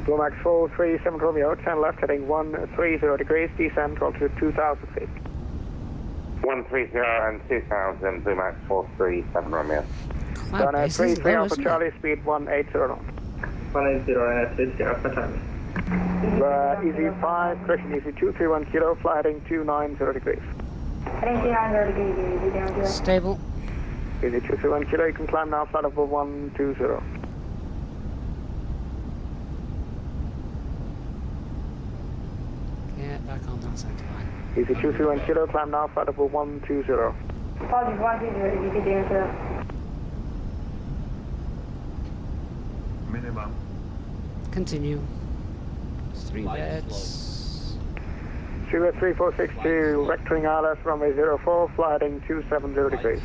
Blue Max 437 Romeo, 10 left, heading 130 degrees, descent to altitude 2,000 feet. 130 and 2000, Blue Max 437 Romeo. Runway 33 Alpha Charlie, speed 180 knots. 180 and 30 Alpha Charlie. Easy 5, correction, Easy 231 kilo, fly heading 290 degrees. Heading 290 degrees, easy down 0. Stable. Easy 231 kilo, you can climb now, flight level 120. Yeah, back on that center line. Easy 231 kilo, climb now, flight level 120. Apologies, 120, easy down 0. Minimum. Continue. It's 3 beds. Sugar 3462, vectoring ILS, runway 04, fly heading 270 degrees.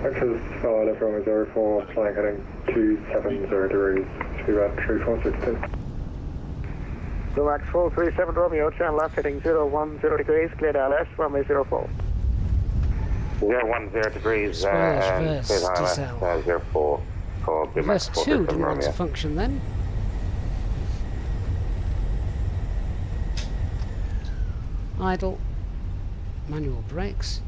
Vectors flight level runway 04, flying heading 270 degrees, to 3462. Blue Max 437 Romeo, turn left heading 010 degrees, cleared ILS, runway 04. 010 degrees, and reverse ILS 04 for Blue Max Reverse 2 437 didn't want to Romeo. function then. Idle. Manual brakes.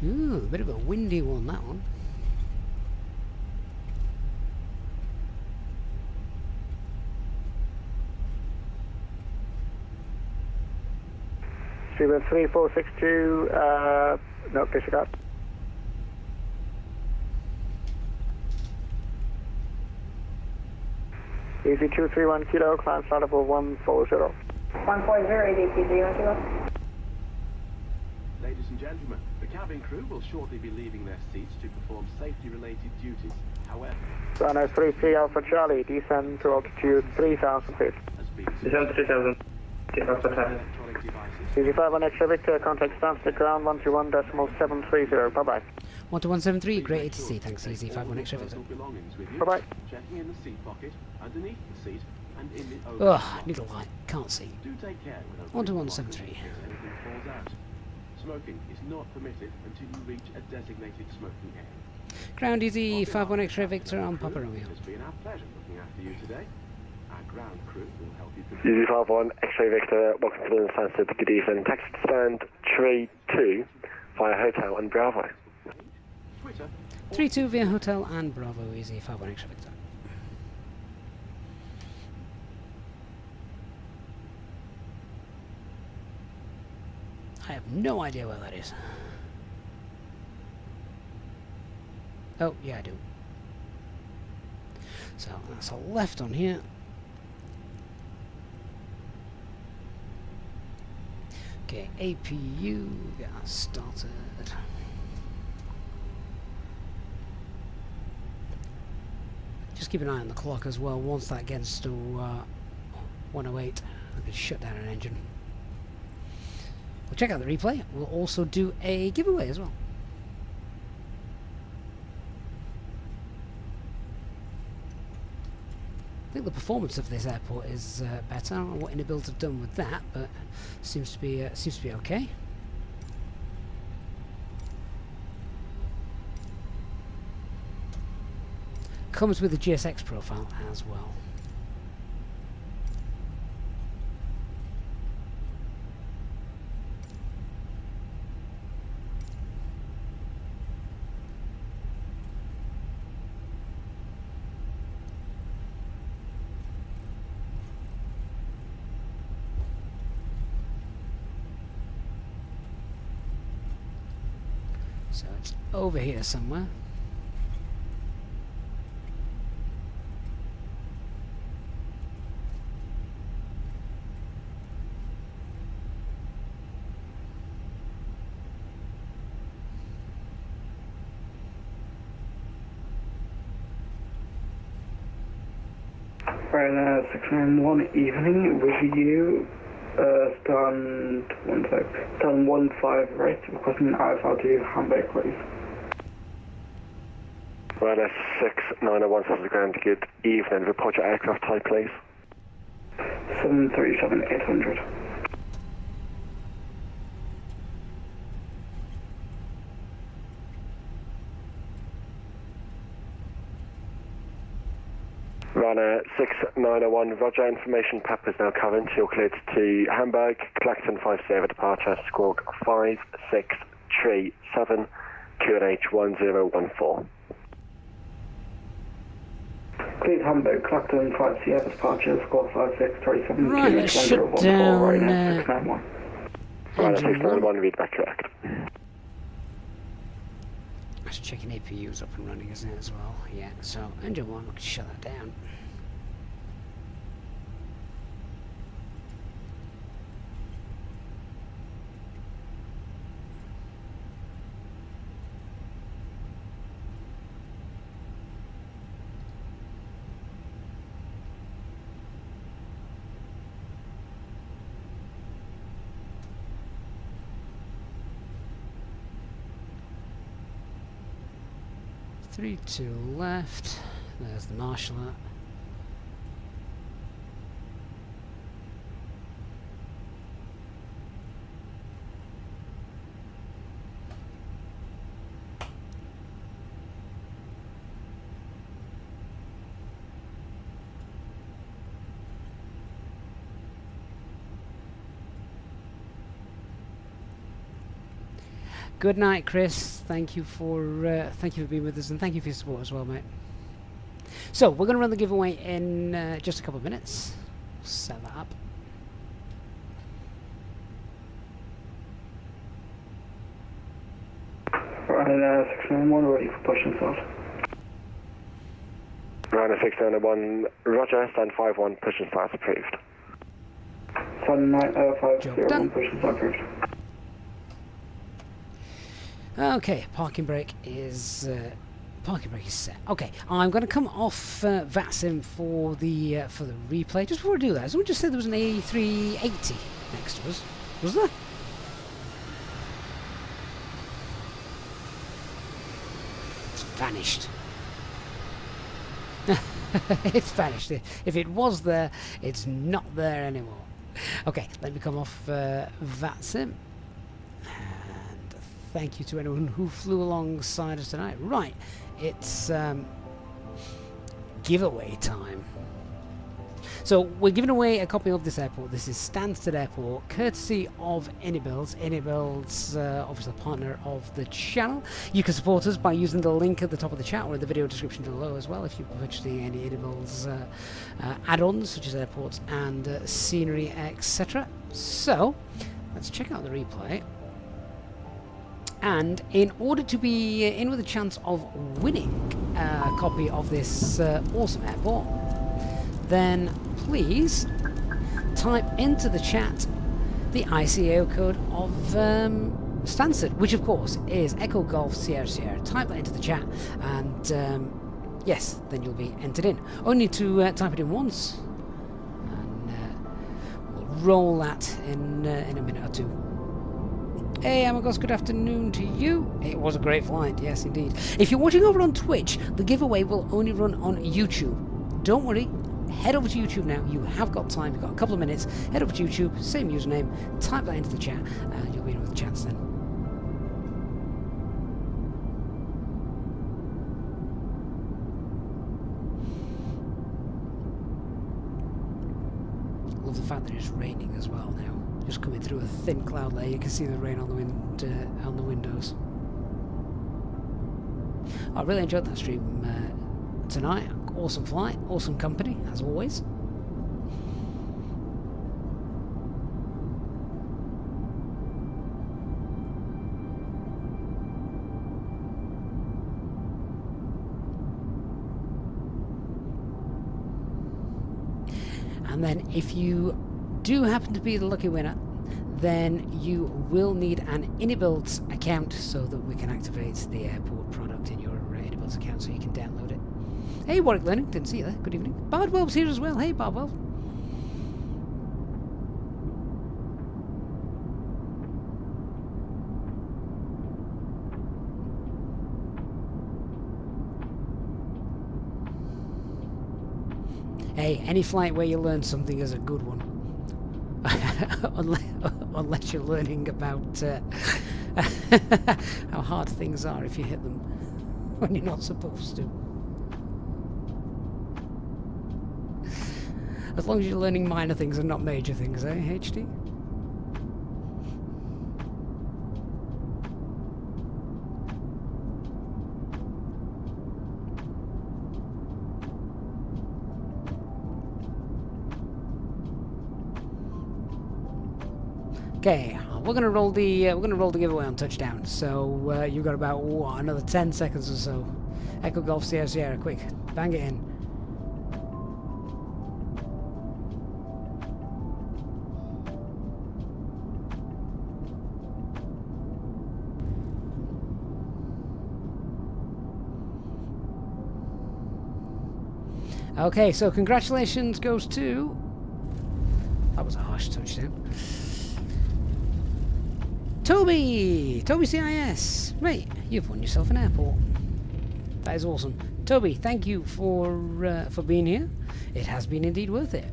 Ooh, a bit of a windy one, that one. Sugar 3462, no, disregard. Easy 231 kilo, climb flight level 140. 140, easy 231 kilo. Ladies and gentlemen, the cabin crew will shortly be leaving their seats to perform safety-related duties. However, Runway 33 Alpha Charlie, descend to altitude 3,000 feet. Descent 3000, Alpha Charlie. Easy 51 extra Victor, contact Stansted ground 121.730, bye-bye. 12173, great ATC, thanks Easy, 51 extra Victor. Bye-bye. Checking in the seat pocket, underneath the seat, and in the Ugh, needle light, can't see. Do take care with 12173. anything falls out. Smoking is not permitted until you reach a designated smoking area. Ground Easy, 51 extra Victor on Papa Romeo. It's been our pleasure looking after you today. Our ground crew will help you to... Easy 51, X-ray Victor, welcome to London Stansted, good evening. Taxi to stand 3-2 via Hotel and Bravo. 3-2 via Hotel and Bravo, Easy 51 X-ray Victor. I have no idea where that is. Oh, yeah, I do. So that's a left on here. Okay, APU, get that started. Just keep an eye on the clock as well. Once that gets to 108, I can shut down an engine. We'll check out the replay. We'll also do a giveaway as well. I think the performance of this airport is better. I don't know what IniBuilds have done with that, but seems to be okay. Comes with a GSX profile as well. So it's over here somewhere. Right, 691 evening with you. Stand 15 right, requesting an IFR to Hamburg, please. Ryanair 6901 says the ground, good evening. Report your aircraft type, please. 737-800. Ryanair 6901, roger, information PAP is now current. You're cleared to Hamburg, Clacton 50 departure, squawk 5637, QNH 1014. Cleared Hamburg, Clacton 50 departure, squawk 5637, right, QNH shut 1014, down, Ryanair 691. Ryanair 691, read back correct. Just checking APU's up and running, isn't it, as well? Yeah, so engine 1, we can shut that down. Three to left. There's the marshaller. Good night, Chris. Thank you for being with us, and thank you for your support as well, mate. So we're going to run the giveaway in just a couple of minutes. Set that up. Ryanair 691 ready for push and start. Ryanair 691, roger, stand 51, push and start approved. Stand 501, push and start approved. Okay, parking brake is set. Okay, I'm going to come off VATSIM for the replay. Just before I do that, someone just said there was an A380 next to us. Was there? It's vanished. It's vanished. If it was there, it's not there anymore. Okay, let me come off VATSIM. Thank you to anyone who flew alongside us tonight. Right, it's giveaway time. So we're giving away a copy of this airport. This is Stansted Airport, courtesy of IniBuilds. IniBuilds, obviously a partner of the channel. You can support us by using the link at the top of the chat or in the video description below as well if you're purchasing any IniBuilds add-ons such as airports and scenery, etc. So let's check out the replay. And in order to be in with a chance of winning a copy of this awesome airport, then please type into the chat the ICAO code of Stansted, which of course is Echo Golf Sierra Sierra. Type that into the chat and yes, then you'll be entered in. Only need to type it in once and we'll roll that in a minute or two. Hey Amigos, good afternoon to you. It was a great flight, yes indeed. If you're watching over on Twitch, the giveaway will only run on YouTube. Don't worry, head over to YouTube now. You have got time, you've got a couple of minutes. Head over to YouTube, same username, type that into the chat, and you'll be in with a chance then. Love the fact that it's raining as well now. Just coming through a thin cloud layer, you can see the rain on the windows. I really enjoyed that stream tonight. Awesome flight, awesome company as always. And then if you do happen to be the lucky winner, then you will need an IniBuilds account so that we can activate the airport product in your IniBuilds account so you can download it. Hey Warwick Learning, didn't see you there, good evening. Bardwell's here as well, hey Bardwell. Hey, any flight where you learn something is a good one. unless you're learning about how hard things are if you hit them when you're not supposed to. As long as you're learning minor things and not major things, eh, HD? Okay, we're gonna roll the giveaway on touchdown. So you've got about another 10 seconds or so. Echo Golf Sierra Sierra, quick, bang it in. Okay, so congratulations goes to. That was a harsh touchdown. Toby CIS, mate, you've won yourself an airport. That is awesome. Toby, thank you for being here. It has been indeed worth it.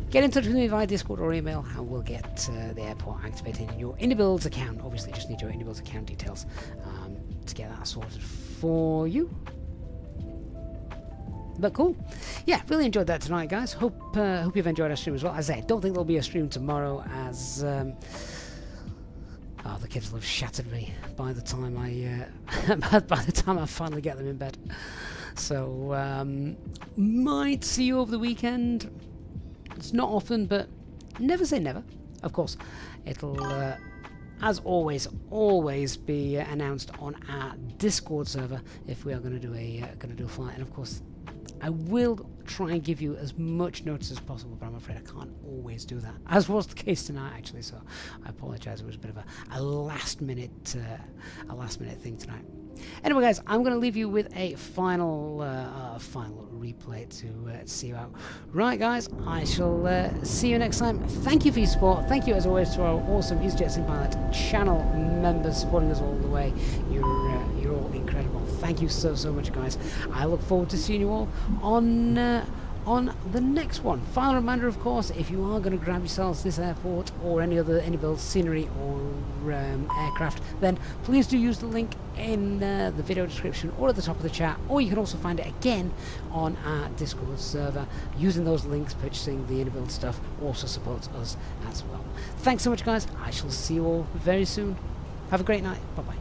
Get in touch with me via Discord or email, and we'll get the airport activated in your IniBuilds account. Obviously, just need your IniBuilds account details to get that sorted for you. But cool. Yeah, really enjoyed that tonight, guys. Hope you've enjoyed our stream as well. As I say, don't think there'll be a stream tomorrow as. Oh, the kids will have shattered me by the time I finally get them in bed. So might see you over the weekend. It's not often, but never say never. Of course, it'll as always be announced on our Discord server if we are going to do a flight. And of course, I will try and give you as much notice as possible, but I'm afraid I can't always do that, as was the case tonight actually, so I apologise. It was a bit of a last minute thing tonight. Anyway guys, I'm going to leave you with a final replay to see you out. Right guys, I shall see you next time. Thank you for your support. Thank you as always to our awesome Easyjet Sim Pilot channel members supporting us all the way. You're all incredible. Thank you so much guys. I look forward to seeing you all on on the next one. Final reminder, of course, if you are going to grab yourselves this airport or any other IniBuilds scenery or aircraft, then please do use the link in the video description or at the top of the chat, or you can also find it again on our Discord server. Using those links, purchasing the IniBuilds stuff also supports us as well. Thanks so much, guys. I shall see you all very soon. Have a great night. Bye bye.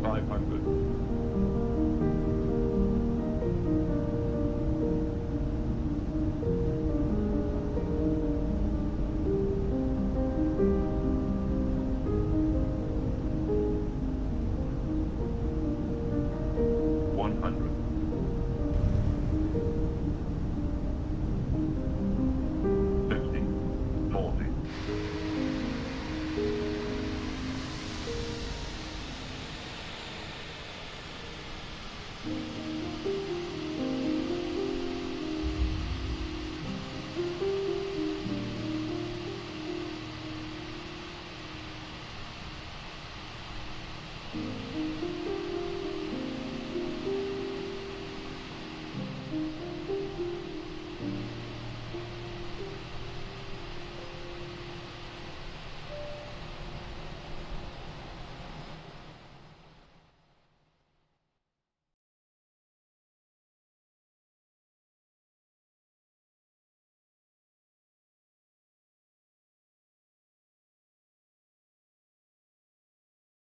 $500.